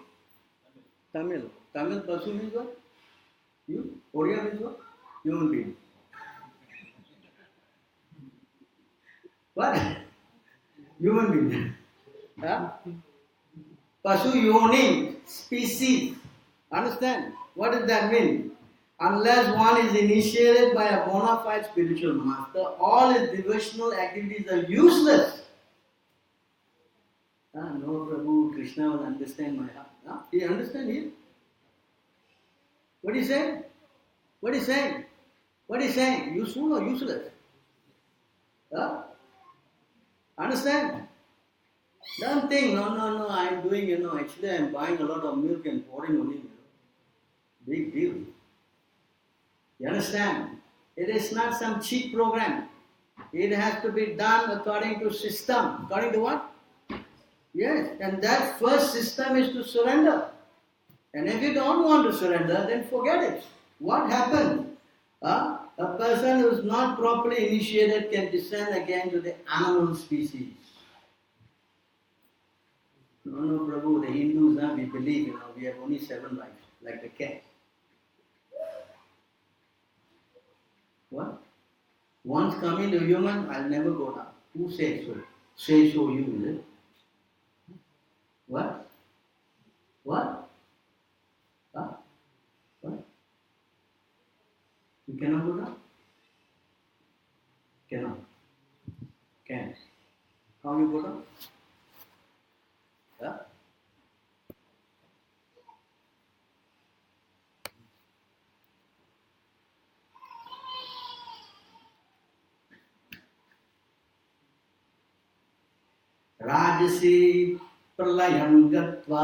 Tamil. Tamil pasu means what? You? Oriya means what? Human being. What? Human being. Huh? Pasu yoni, species. Understand? What does that mean? Unless one is initiated by a bona fide spiritual master, all his devotional activities are useless. No, Prabhu, Krishna will understand my heart. He understand here? What is he saying? What is he saying? What is he saying? Useful or useless? Huh? Understand? Don't think, no, I'm doing, actually I'm buying a lot of milk and pouring on it. Big deal. You understand? It is not some cheap program. It has to be done according to system. According to what? Yes, and that first system is to surrender. And if you don't want to surrender, then forget it. What happens? A person who is not properly initiated can descend again to the animal species. No, Prabhu, the Hindus, we believe, we have only 7 lives, like the cat. What? Once coming to human, I'll never go down. Who says so? Say so you, is it? What? What? Huh? What? You cannot go down? Cannot. Can. How you go down? Huh? Rajasi pralayam gatva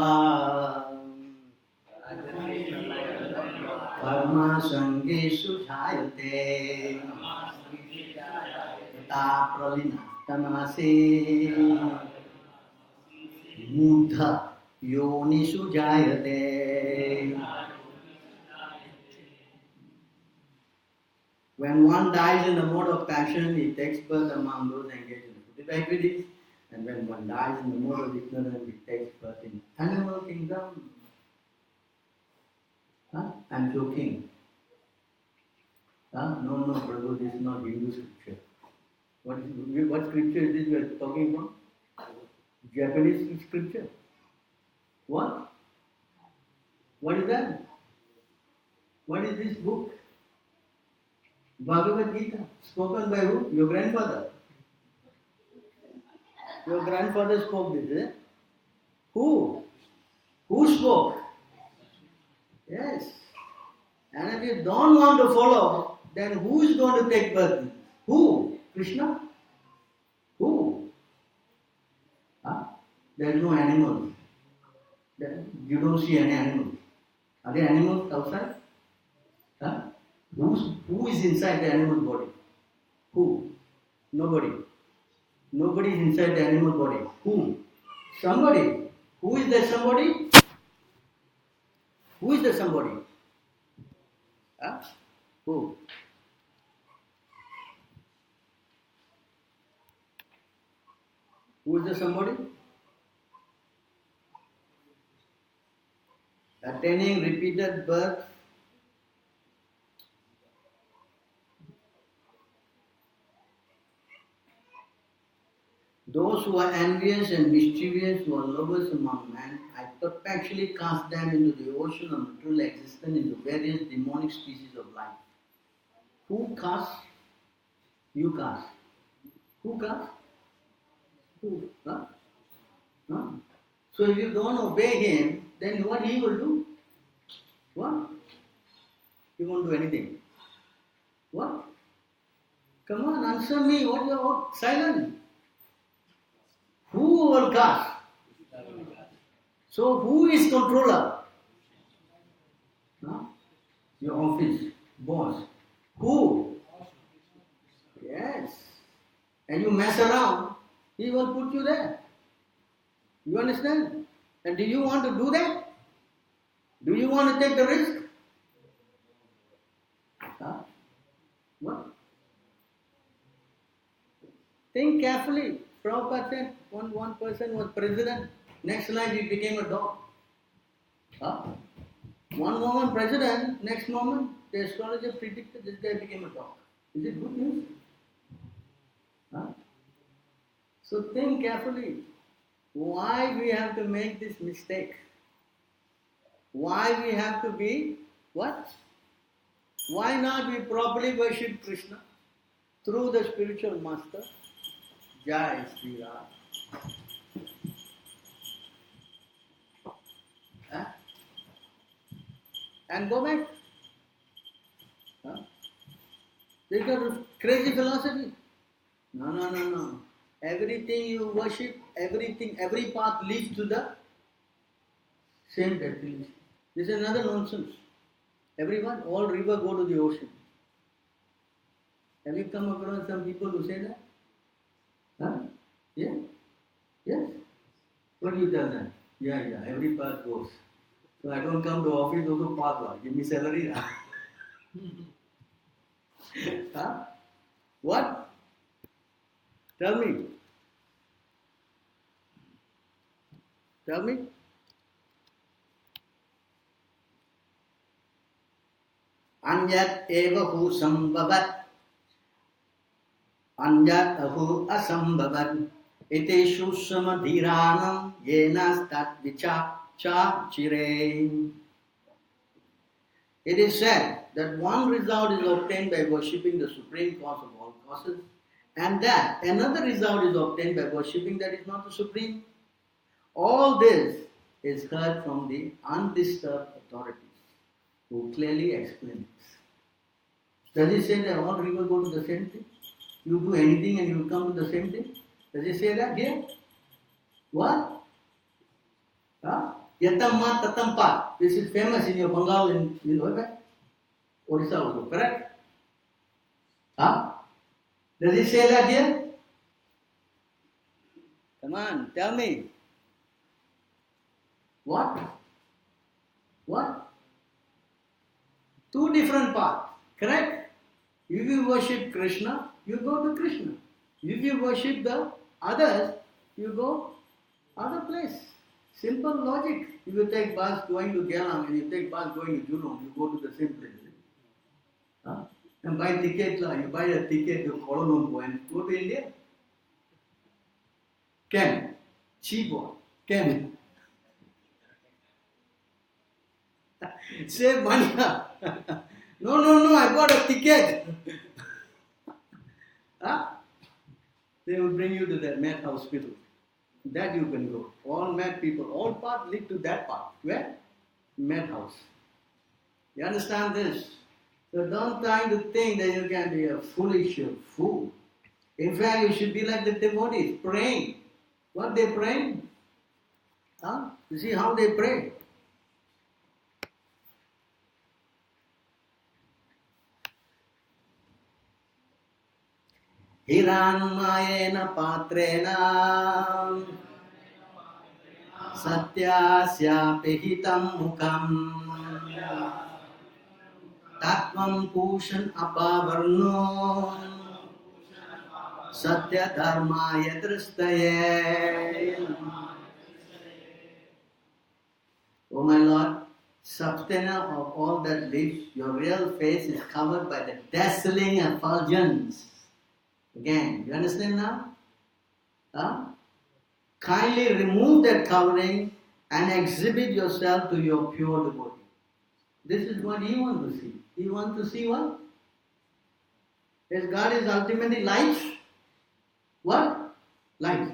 karma sangesu jayate ta pralina tanase mudha yonisu jayate. When one dies in the mode of passion, he takes birth among those engaged in fruitive activities. And when one dies in the mode of ignorance, he takes birth in animal kingdom. I'm joking. No, Prabhu, this is not Hindu scripture. What scripture is this we are talking about? Japanese scripture. What? What is that? What is this book? Bhagavad Gita. Spoken by who? Your grandfather. Your grandfather spoke this, eh? Who? Who spoke? Yes. And if you don't want to follow, then who is going to take birth? Who? Krishna? Who? There is no animal. You don't see any animals. Are there animals outside? Who is inside the animal body? Who? Nobody. Nobody is inside the animal body. Who? Somebody. Who is that somebody? Who is the somebody? Who? Who is the somebody? Attaining repeated birth. Those who are envious and mischievous, who are lovers among men, I perpetually cast them into the ocean of material existence, into various demonic species of life. Who casts? You cast. Who casts? Who? No. So if you don't obey him, then what he will do? What? He won't do anything. What? Come on, answer me. What you are silent? Who will cast? So who is controller? Your office, boss. Who? Yes. And you mess around, he will put you there. You understand? And do you want to do that? Do you want to take the risk? What? Think carefully. Prabhupada said one person was president, next life he became a dog. One moment president, next moment the astrologer predicted this guy became a dog. Is it good news? So think carefully. Why we have to make this mistake? Why we have to be what? Why not we properly worship Krishna through the spiritual master? Jai Sri Ram. And go back. This is a crazy philosophy. No. Everything you worship, every path leads to the same destination. This is another nonsense. Everyone, all rivers go to the ocean. Have you come across some people who say that? Yeah? Yes? What do you tell them? Yeah, every path goes. So I don't come to office also path. Give me salary. Huh? What? Tell me. Tell me. Anyat eva hu sambhavat. Anyat ahu asambhavat. Iteshu samadhiranam yenas tat vicha cha chire. It is said that one result is obtained by worshipping the supreme cause of all causes, and that another result is obtained by worshipping that is not the supreme. All this is heard from the undisturbed authorities, who clearly explain it. Does it say that all rivers go to the same thing? You do anything and you will come to the same thing? Does it say that here? What? Huh? Yatamma tatampa. This is famous in your Bengal in Odisha also, correct? Huh? Does it say that here? Come on, tell me. What? What? Two different paths, correct? If you worship Krishna, you go to Krishna. If you worship the others, you go other place. Simple logic. If you take bus going to Gelang and you take bus going to Jurong, you go to the same place. Huh? And buy ticket, you buy a ticket to Kuala Lumpur and go to India. Can. Cheap one. Can. Save money. No, I got a ticket. Huh? They will bring you to the mad hospital. That you can go. All mad people, all paths lead to that path. Where? Mad house. You understand this? So don't try to think that you can be a foolish fool. In fact, you should be like the devotees, praying. What they pray? Huh? You see how they pray? Hiranmayena patrena satyasya pehitam mukam tatvam pushan apavarno satya dharma yadrastaye. O my Lord, sustainer of all that lives, your real face is covered by the dazzling effulgence. Again, you understand now? Huh? Kindly remove that covering and exhibit yourself to your pure devotee. This is what he wants to see. He wants to see what? As God is ultimately light. What? Light.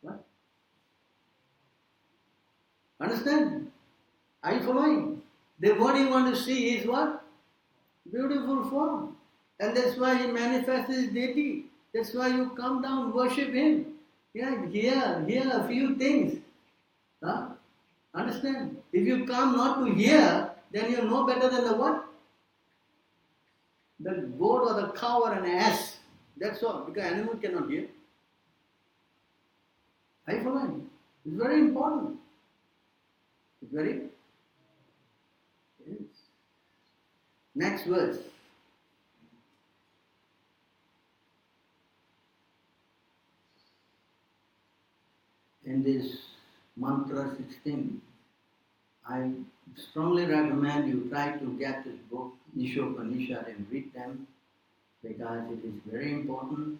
What? Understand? Are you following? The what he wants to see is what? Beautiful form. And that's why he manifests his deity. That's why you come down, worship him. Yeah, hear a few things. Huh? Understand? If you come not to hear, then you know better than the what? The goat or the cow or an ass. That's all. Because animal cannot hear. Are you following? It's very important. It's very... Yes. Next verse. In this mantra 16, I strongly recommend you try to get this book, Ishopanishad, and read them because it is very important.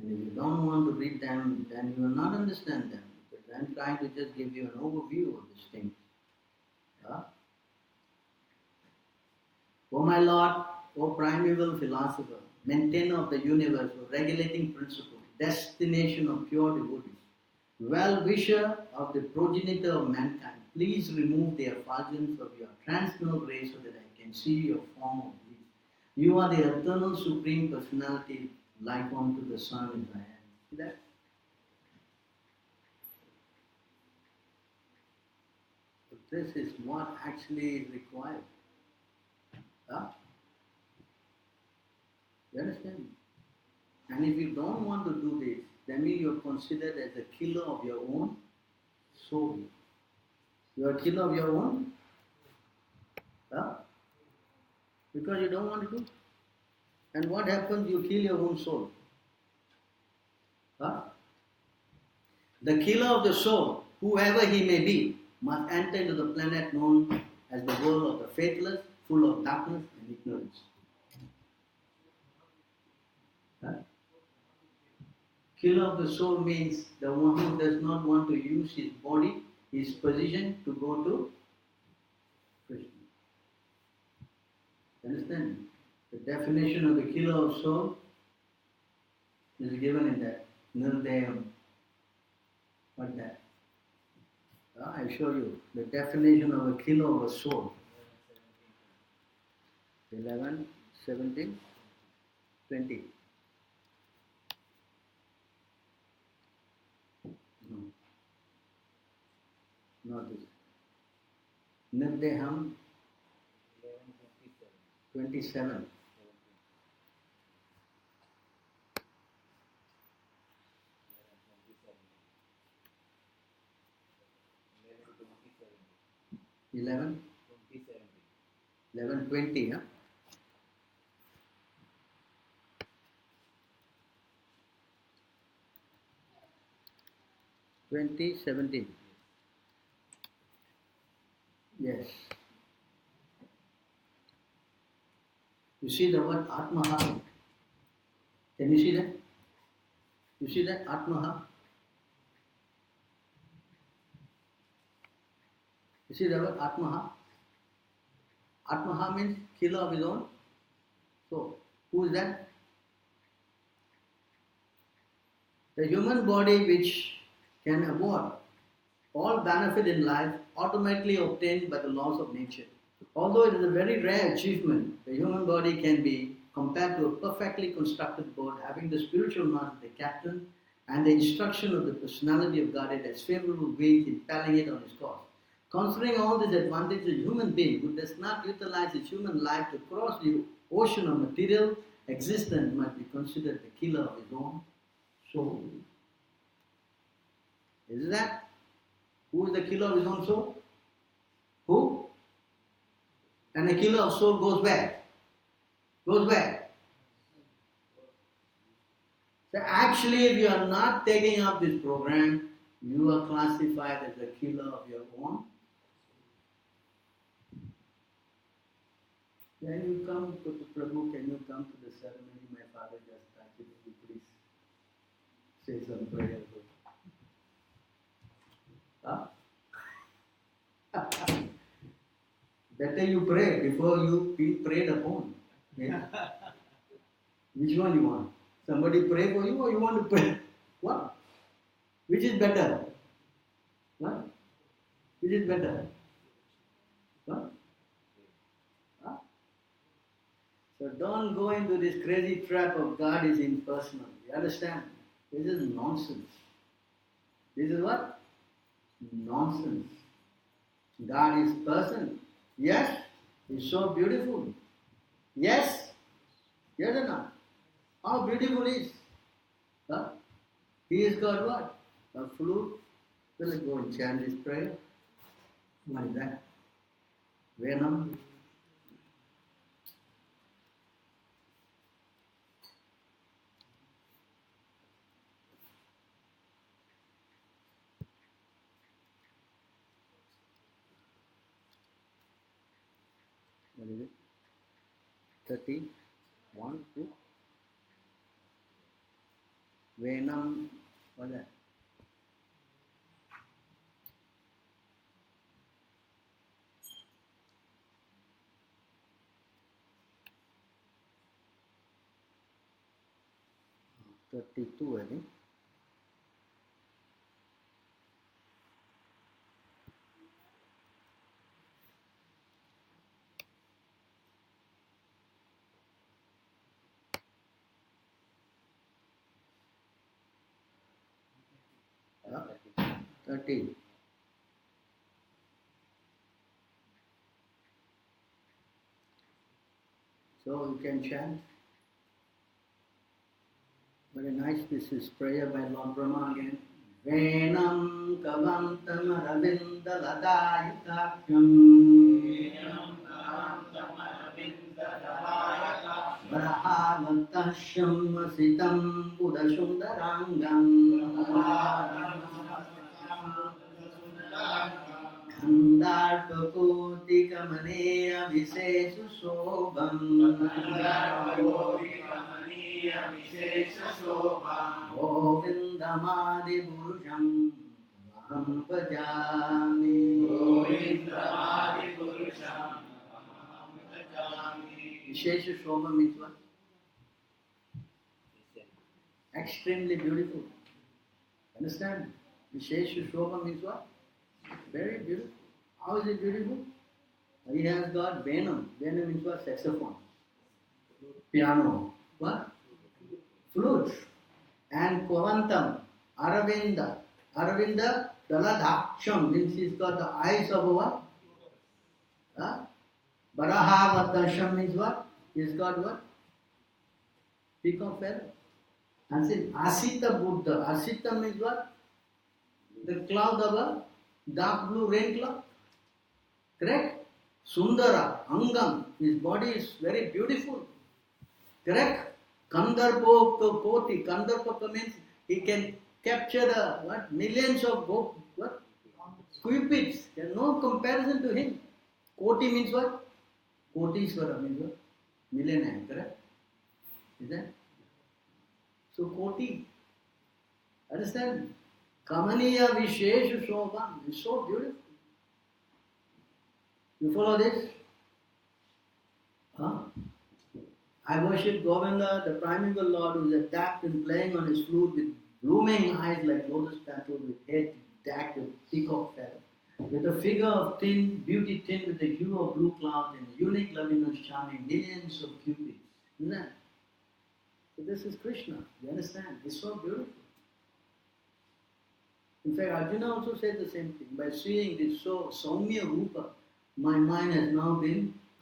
And if you don't want to read them, then you will not understand them. Because I'm trying to just give you an overview of this thing. Yeah? O my Lord, O primeval philosopher, maintainer of the universe, O regulating principle, destination of pure devotees, well-wisher of the progenitor of mankind, please remove the effulgence of your transcendental rays so that I can see your form of bliss. You are the eternal supreme personality, like unto the sun in thy hand. See that? But this is what actually is required. Huh? You understand? And if you don't want to do this, that means you are considered as a killer of your own soul. You are a killer of your own, huh? Because you don't want to do. And what happens? You kill your own soul. Huh? The killer of the soul, whoever he may be, must enter into the planet known as the world of the faithless, full of darkness and ignorance. Huh? Killer of the soul means the one who does not want to use his body, his position to go to Krishna. Understand? The definition of the killer of soul is given in that Nirdayam. What's that? I show you the definition of a killer of a soul. 11, 17, 20. No. Not this. Nirdeham 27. Eleven? 11:20, huh? Twenty 17. Yes. You see the word Atmaha? Can you see that? You see that Atmaha? You see the word Atmaha? Atmaha means killer of his own soul. Who is that? The human body which can award all benefit in life automatically obtained by the laws of nature. Although it is a very rare achievement, the human body can be compared to a perfectly constructed boat having the spiritual master, the captain, and the instruction of the personality of Godhead as favorable winds impelling it on its course. Considering all these advantages, a human being who does not utilize his human life to cross the ocean of material existence might be considered the killer of his own soul. Is that? Who is the killer of his own soul? Who? And the killer of soul goes where? Goes where? So actually, if you are not taking up this program, you are classified as the killer of your own. Then you come to Prabhu, can you come to the ceremony? My father just touched it. Will you please say some prayer? Huh? Better you pray before you be prayed upon. Yeah? Which one you want? Somebody pray for you or you want to pray? What? Which is better? What? Which is better? What? Huh? So don't go into this crazy trap of God is impersonal. You understand? This is nonsense. This is what? Nonsense. God is person. Yes, He's so beautiful. Yes, yes or not? How beautiful is? Huh? He has got what? A flute. Will I go and chant this prayer? What is that? Venam. What is it? 31, 2. Venam. What is that? Oh, 32, I think. Huh? 30. So you can chant. Very nice. This is prayer by Lord Brahma again. Venam kavantam ravinda ladayakam Varahavatasham sitam buddhasundarangam Khandarpakoti kamaneya visesu sobham Govindamadi purusham aham bhajami Vishesha Shobha means what? Extremely beautiful. Understand? Vishesha Shobha means what? Very beautiful. How is it beautiful? He has got Venam. Venam means what? Saxophone. Piano. What? Flute. And Kavantam. Aravinda. Aravinda Daladaksham means he's got the eyes of a what? Huh? Barahavatasham means what? He's got what? Peacock feather. And says Asita Buddha. Asita means what? The cloud of a dark blue rain cloud. Correct? Sundara, Angam, his body is very beautiful. Correct? Kandarpo Koti. Kandarpa means he can capture the what? Millions of what? Cupids. There is no comparison to him. Koti means what? Kotiswara means what? Millionaire, correct? Is that? So Koti. Understand? Kamaniya Vishesha Shobha is so beautiful. You follow this? Huh? I worship Govinda, the primeval Lord who is attacked and playing on his flute with blooming eyes like lotus petal, with head decked with peacock feather, with a figure of tin, beauty tin with the hue of blue cloud and unique loveliness charming millions of cupids. Isn't that? So this is Krishna. You understand? It's so beautiful. In fact, Arjuna also said the same thing. By seeing this so Saumya Rupa, my mind has now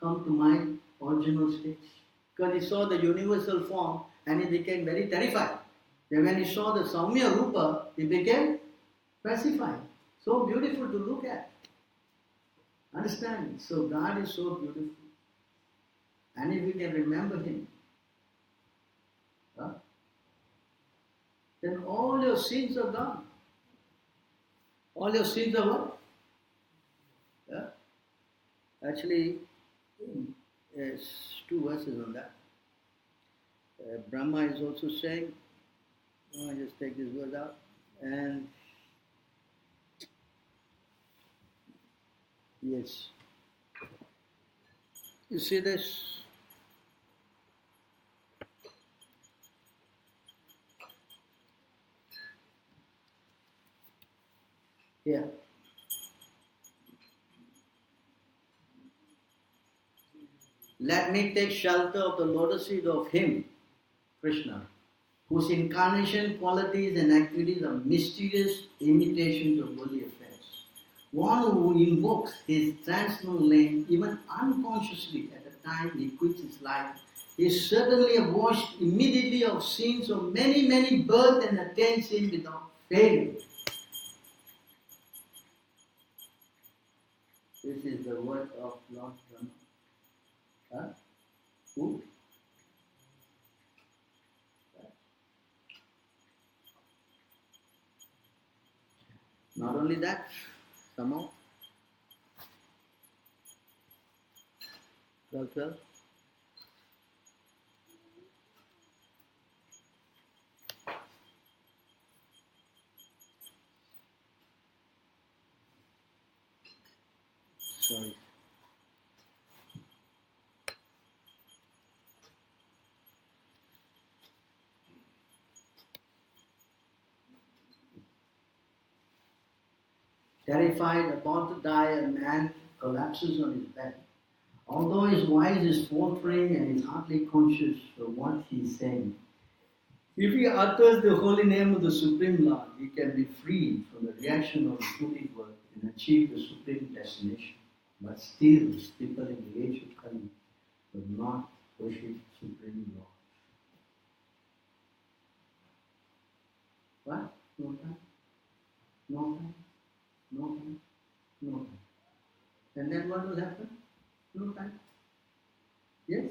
come to my original state. Because he saw the universal form and he became very terrified. Then when he saw the Saumya Rupa, he became pacified. So beautiful to look at. Understand? So God is so beautiful. And if we can remember Him, then all your sins are gone. All your sins are what? Yeah? Actually, there's two verses on that. Brahma is also saying, I just take this word out, and yes, you see this? Here. Let me take shelter of the lotus feet of Him, Krishna, whose incarnation, qualities and activities are mysterious imitations of worldly affairs. One who invokes His transcendental name even unconsciously at the time he quits his life is certainly washed immediately of sins of many, many births and attains Him without failure. This is the word of Lord Brahma. Huh? Who? Not only that, some more. 12. Sorry. Terrified, about to die, a man collapses on his bed. Although his voice is faltering and is hardly conscious of what he is saying, if he utters the holy name of the Supreme Lord, he can be freed from the reaction of fruitive work and achieve the supreme destination. But still, people in the age of Kali will not worship Supreme Lord. No time. No time. No time. No time. And then what will happen? No time. Yes?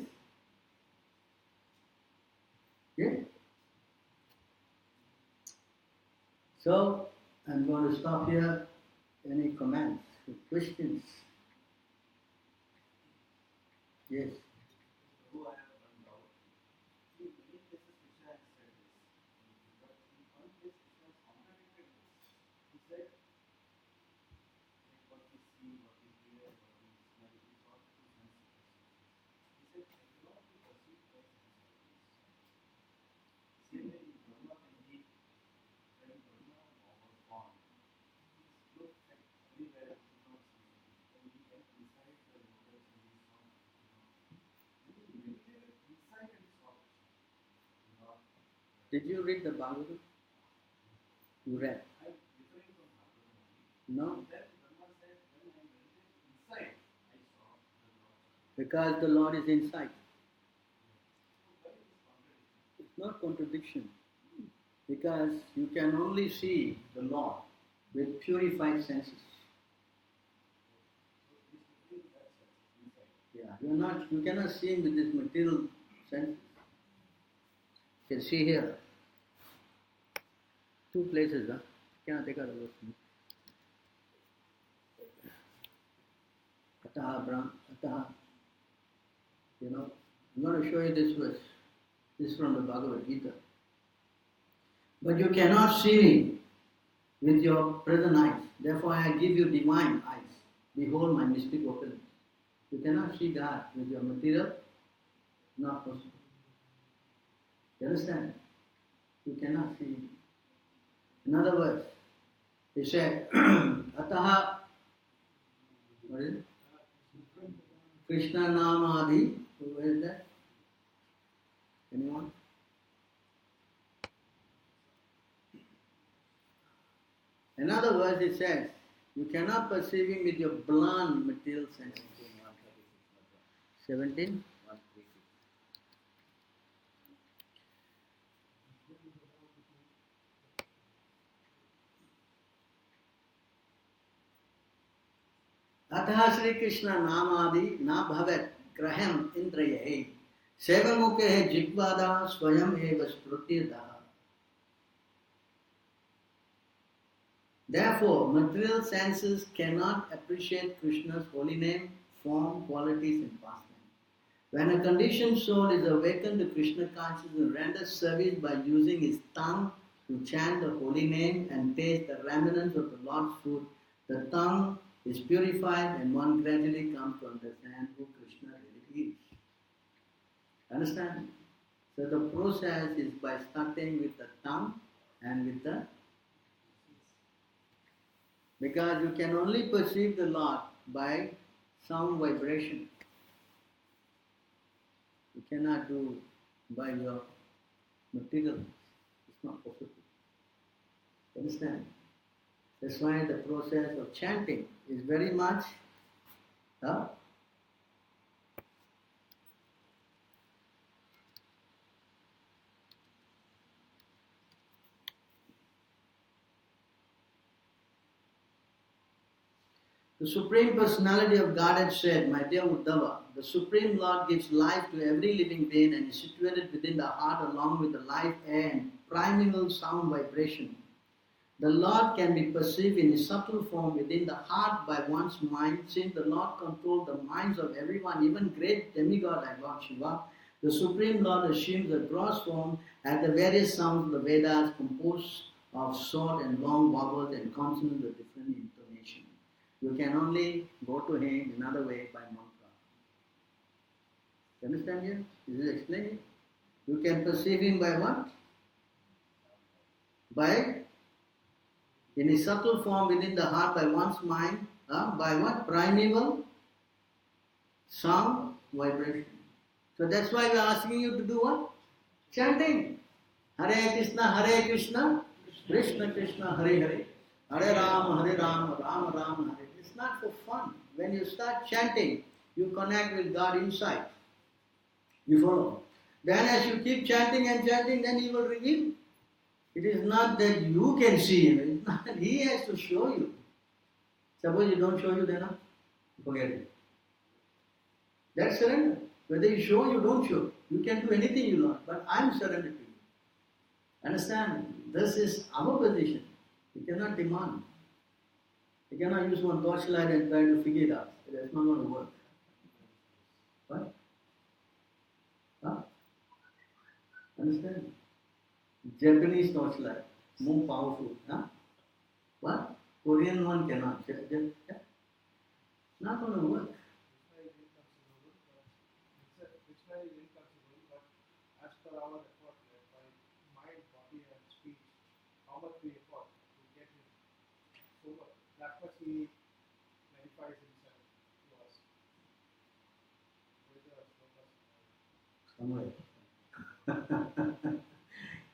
Yes? So, I'm going to stop here. Any comments, questions? Yes. Prabhu, I have one doubt. See, many places Krishna has said this, but in one place Krishna has contradicted this. He said, like what we see, what we hear, what we smell, is all through sense perception. He said, I cannot be perceived by sense organs. Same way in Brahma can be, when Brahma was born, he looked at everywhere, he could not see anything. When he went inside the lotus and he saw, when he meditated inside and saw Krishna. Not, Did you read the Bhagavad? You read? I'm referring from Bhagavad only. No? Then Brahma said, when I meditated inside, I saw the Lord. Because the Lord is inside. So why is this contradiction? It's not contradiction. Because you can only see the Lord with purified senses. So this is that sense inside. Yeah, you cannot see him with this material senses. You can see here. Two places, huh? Cannot take out of those. Ataha Brahm, Ataha. You know, I'm going to show you this verse. This is from the Bhagavad Gita. But you cannot see me with your present eyes. Therefore I give you divine eyes. Behold my mystic opulence. You cannot see God with your material. Not possible. You understand? You cannot see him. In other words, he said, Ataha, what is it? Krishna Namadi. Where is that? Anyone? In other words, it says, you cannot perceive him with your blunt material senses. 17? अतः श्री कृष्ण नामादि न भवेत् ग्रहम् इंद्रियैः सेवमुखे जिह्वादा स्वयं एव स्फुरतीर्धः. Therefore, material senses cannot appreciate Krishna's holy name, form, qualities and pastime. When a conditioned soul is awakened to Krishna consciousness and renders service by using his tongue to chant the holy name and taste the remnants of the Lord's food, the tongue is purified and one gradually comes to understand who Krishna really is. Understand? So the process is by starting with the tongue and with the... Because you can only perceive the Lord by sound vibration. You cannot do by your material. It's not possible. Understand? That's why the process of chanting is very much The Supreme Personality of Godhead said, my dear Uddhava, the Supreme Lord gives life to every living being and is situated within the heart along with the life air and primeval sound vibration. The Lord can be perceived in his subtle form within the heart by one's mind, since the Lord controls the minds of everyone, even great demigod like Lord Shiva. The Supreme Lord assumes a gross form at the various sounds of the Vedas composed of short and long vowels and consonants of different intonation. You can only go to him another way by mantra. You understand here? This is explaining. You can perceive him by what? By in his subtle form within the heart by one's mind, by what? Primeval sound vibration. So that's why we are asking you to do what? Chanting. Hare Krishna, Krishna Krishna, Hare Hare. Hare Rama, Rama Rama, Hare. It's not for fun. When you start chanting, you connect with God inside. You follow? Then as you keep chanting and chanting, then he will reveal. It is not that you can see him. It's not, he has to show you. Suppose he don't show you, then forget it. That's surrender. Whether you show or you don't show, you can do anything you want, but I am surrendered to you. Understand? This is our position. You cannot demand. You cannot use one torchlight and try to figure it out. That's not going to work. What? Huh? Understand? Japanese torchlight, more powerful. Huh? What? Korean one cannot. Yeah. Not going to work. It's very inconceivable, but as per our effort, like by mind, body, and speech, how much we effort to get him so much, that much he verifies himself to us. With the Somewhere.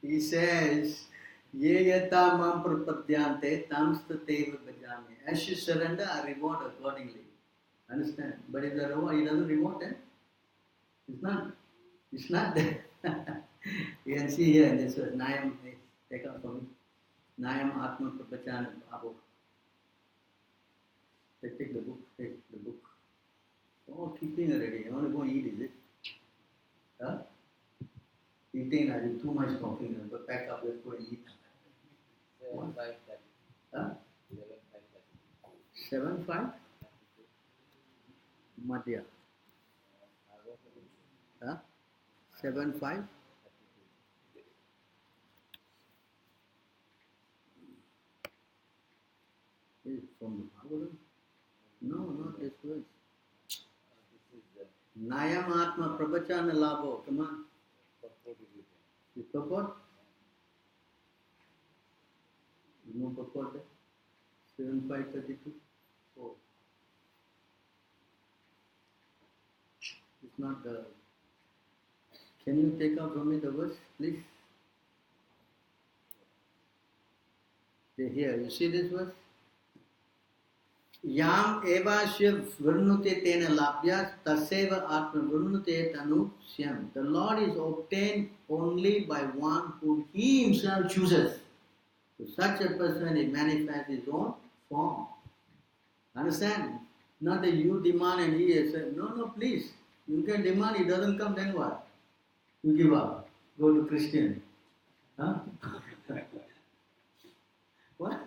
He says, Ye yata mam prapadyante tamstateva bhajami. As you surrender, I reward accordingly. Understand? But if the reward, he doesn't reward them. It's not there. You can see here in this verse, Nayam, take out for me. Nayam Atma Prapachana Bhavo. Take the book, Oh, keeping already. You want to go eat, is it? Huh? Eating, I do too much talking, but pack up, let's go and eat. 7-5. Huh? 7-5? Madhya. Huh? 7-5? Is it from the Bhagavad? No, not this verse. Nayam Atma Prabhachana Labho. Come on. You purport? You know purport there? 7-5-32? Oh. It's not the... Can you take out from me the verse, please? Here, you see this verse? Yam evasya vrunnute tena labhya taseva atma vrunnute tanu syam. The Lord is obtained only by one whom He Himself chooses. So such a person, he manifests his own form. Understand? Not that you demand and he says, no, please. You can demand, he doesn't come, then what? You give up. Go to Christian. Huh? What?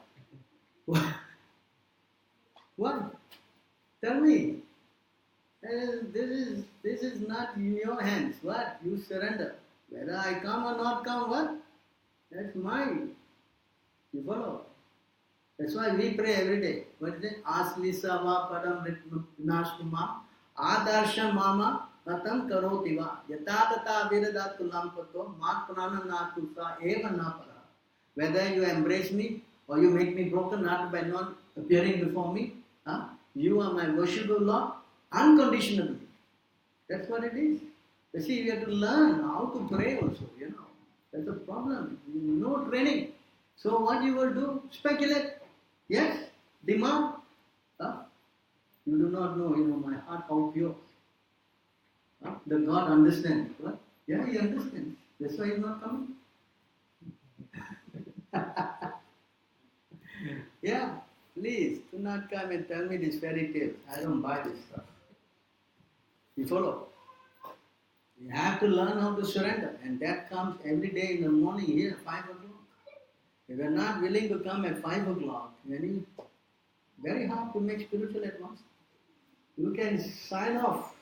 What? Tell me. This is not in your hands. What? You surrender. Whether I come or not come, what? That's mine. You follow? That's why we pray every day. What is it? Aslisa padam ritnashma adarsha mama natam karotiva yatatata viradatu lampato mat prananatu sa eva napara. Whether you embrace me or you make me broken hearted by not appearing before me, you are my worshipful Lord unconditionally. That's what it is. You see, we have to learn how to pray also, That's the problem. No training. So what you will do? Speculate. Yes? Demand. You do not know, my heart how pure. The God understands. What? Yeah, He understands. That's why He's not coming. Yeah, please, do not come and tell me this fairy tale. I don't buy this stuff. You follow? You have to learn how to surrender, and that comes every day in the morning here, 5 o'clock. If you are not willing to come at 5 o'clock, then it's very hard to make spiritual advance. You can sign off.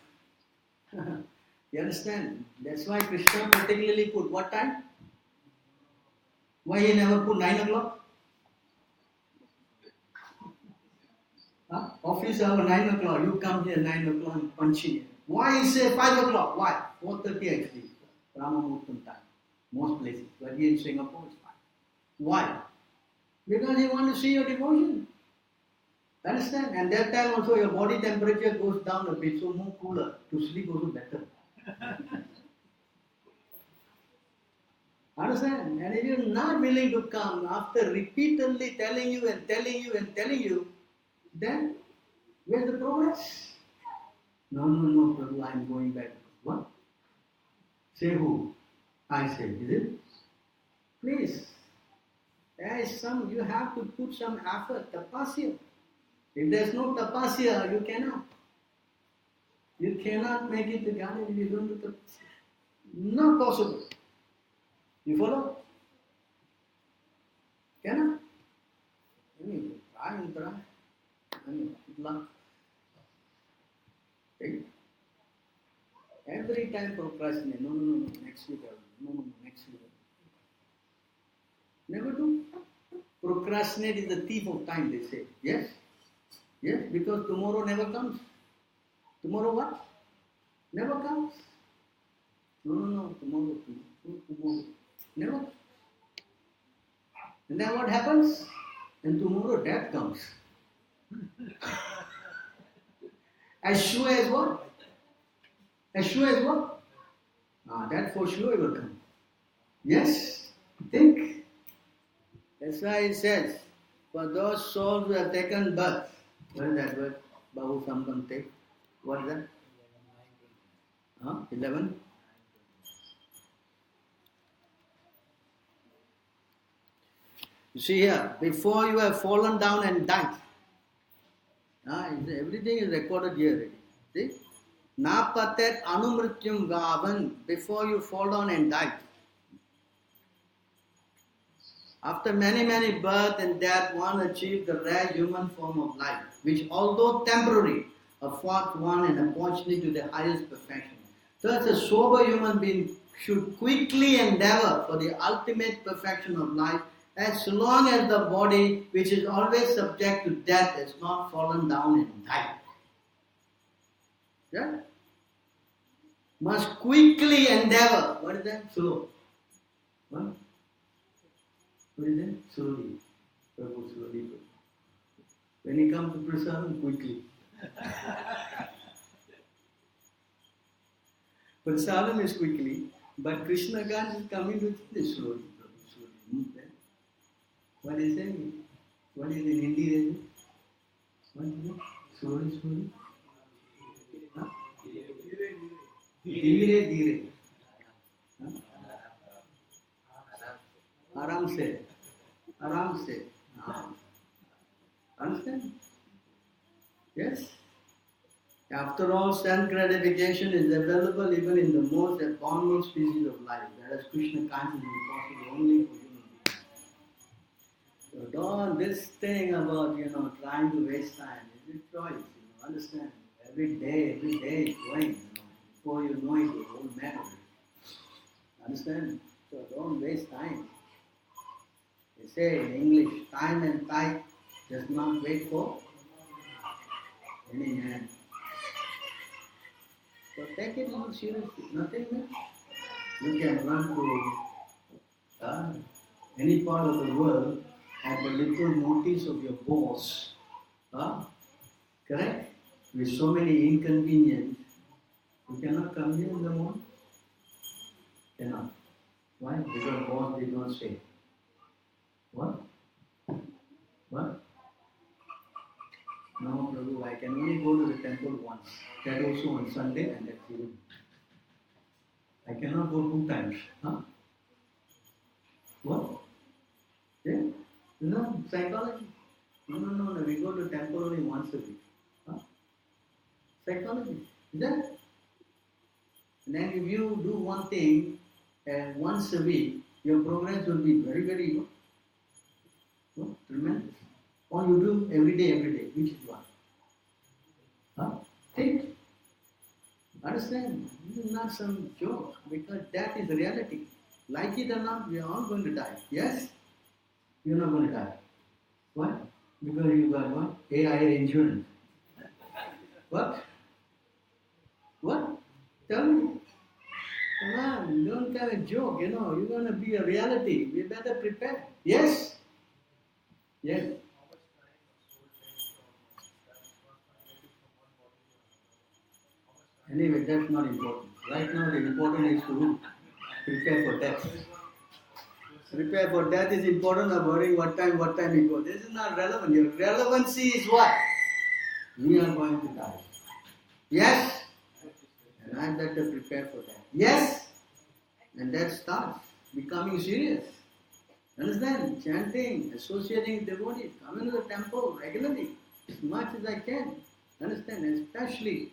You understand? That's why Krishna particularly put what time? Why he never put 9 o'clock? Office hour 9 o'clock, you come here 9 o'clock and punch here. Why he say 5 o'clock? Why? 4:30 actually. Ramamurtam time. Most places. But here in Singapore it's 5. Why? Because he wants to see your devotion. Understand? And that time also your body temperature goes down a bit, so more cooler. To sleep also better. Understand? And if you're not willing to come after repeatedly telling you, then where's the progress? No, Prabhu, I'm going back. What? Say who? I say, is it? Please, There is some, you have to put some effort, tapasya. If there's no tapasya, you cannot. You cannot make it to Ghana if you don't do tapasya. Not possible. You follow? Cannot. I mean, try and try. I mean, good luck. Okay? Every time procrastinate. No, next week I will. No, next week I will. Never do. Procrastinate is the thief of time, they say. Yes? Yes, because tomorrow never comes. Tomorrow what? Never comes. No, tomorrow. Never. And then what happens? And tomorrow death comes. As sure as what? As sure as what? That for sure will come. Yes? Think. That's why it says, for those souls who have taken birth, what is that word? Bahu Sambam take. What is that? 11? You see here, before you have fallen down and died. Everything is recorded here already. See? Na patet anumrityum gavan, before you fall down and die. After many birth and death, one achieves the rare human form of life, which although temporary, affords one an opportunity to the highest perfection. Thus, a sober human being should quickly endeavor for the ultimate perfection of life, as long as the body, which is always subject to death, has not fallen down and died. Yeah? Must quickly endeavor. What is that? Slow. What? What is that? Slowly. Prabhu, slowly. When he comes to prasadam, quickly. Prasadam is quickly, but Krishna God is coming with this slowly. What is it? What is in Hindi? What is it? Slowly. Huh? Dhire. Huh? Aram se. Understand? Yes? After all, sense gratification is available even in the most abnormal species of life, whereas Krishna consciousness is possible only for human beings. So don't this thing about, trying to waste time. It's a choice, understand? Every day is going, Before you know it, you're old man already. Understand? So don't waste time. They say in English, time and tide does not wait for any man. So take it not seriously. Nothing much. You can run to any part of the world at the little notice of your boss. Correct? With so many inconveniences, you cannot come here in the morning. Cannot. Why? Because boss did not say. What? No, Prabhu, I can only go to the temple once. That also on Sunday and that's it. I cannot go 2 times. What? Yeah? Psychology. No. We go to temple only once a week. Psychology. Is that? And then if you do one thing once a week, your progress will be very, very tremendous. Or you do every day, which is what? Think. Understand? This is not some joke, because that is reality. Like it or not, we are all going to die. Yes? You are not going to die. Why? Because you got what? AIA insurance. What? Tell me. Come on, don't have a joke, you're going to be a reality. We better prepare. Yes? Yes. Anyway, that's not important. Right now, the important is to prepare for death. Prepare for death is important, or worrying what time we go. This is not relevant. Your relevancy is what? We are going to die. Yes? And I better prepare for that. Yes? And that starts becoming serious. Understand? Chanting, associating with devotees, coming to the temple regularly, as much as I can. Understand? Especially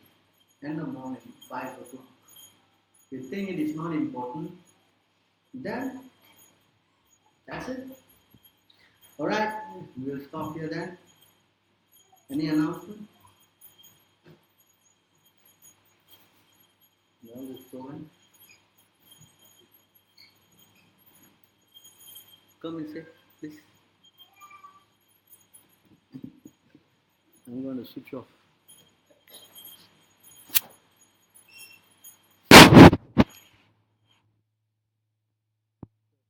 in the morning, 5 o'clock. If you think it is not important, then that's it. Alright, we'll stop here then. Any announcement? No, just go in. Come and say, please. I'm going to switch off.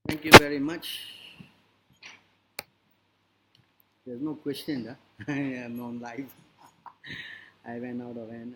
Thank you very much. There's no question, huh? I am on live. I ran out of hand.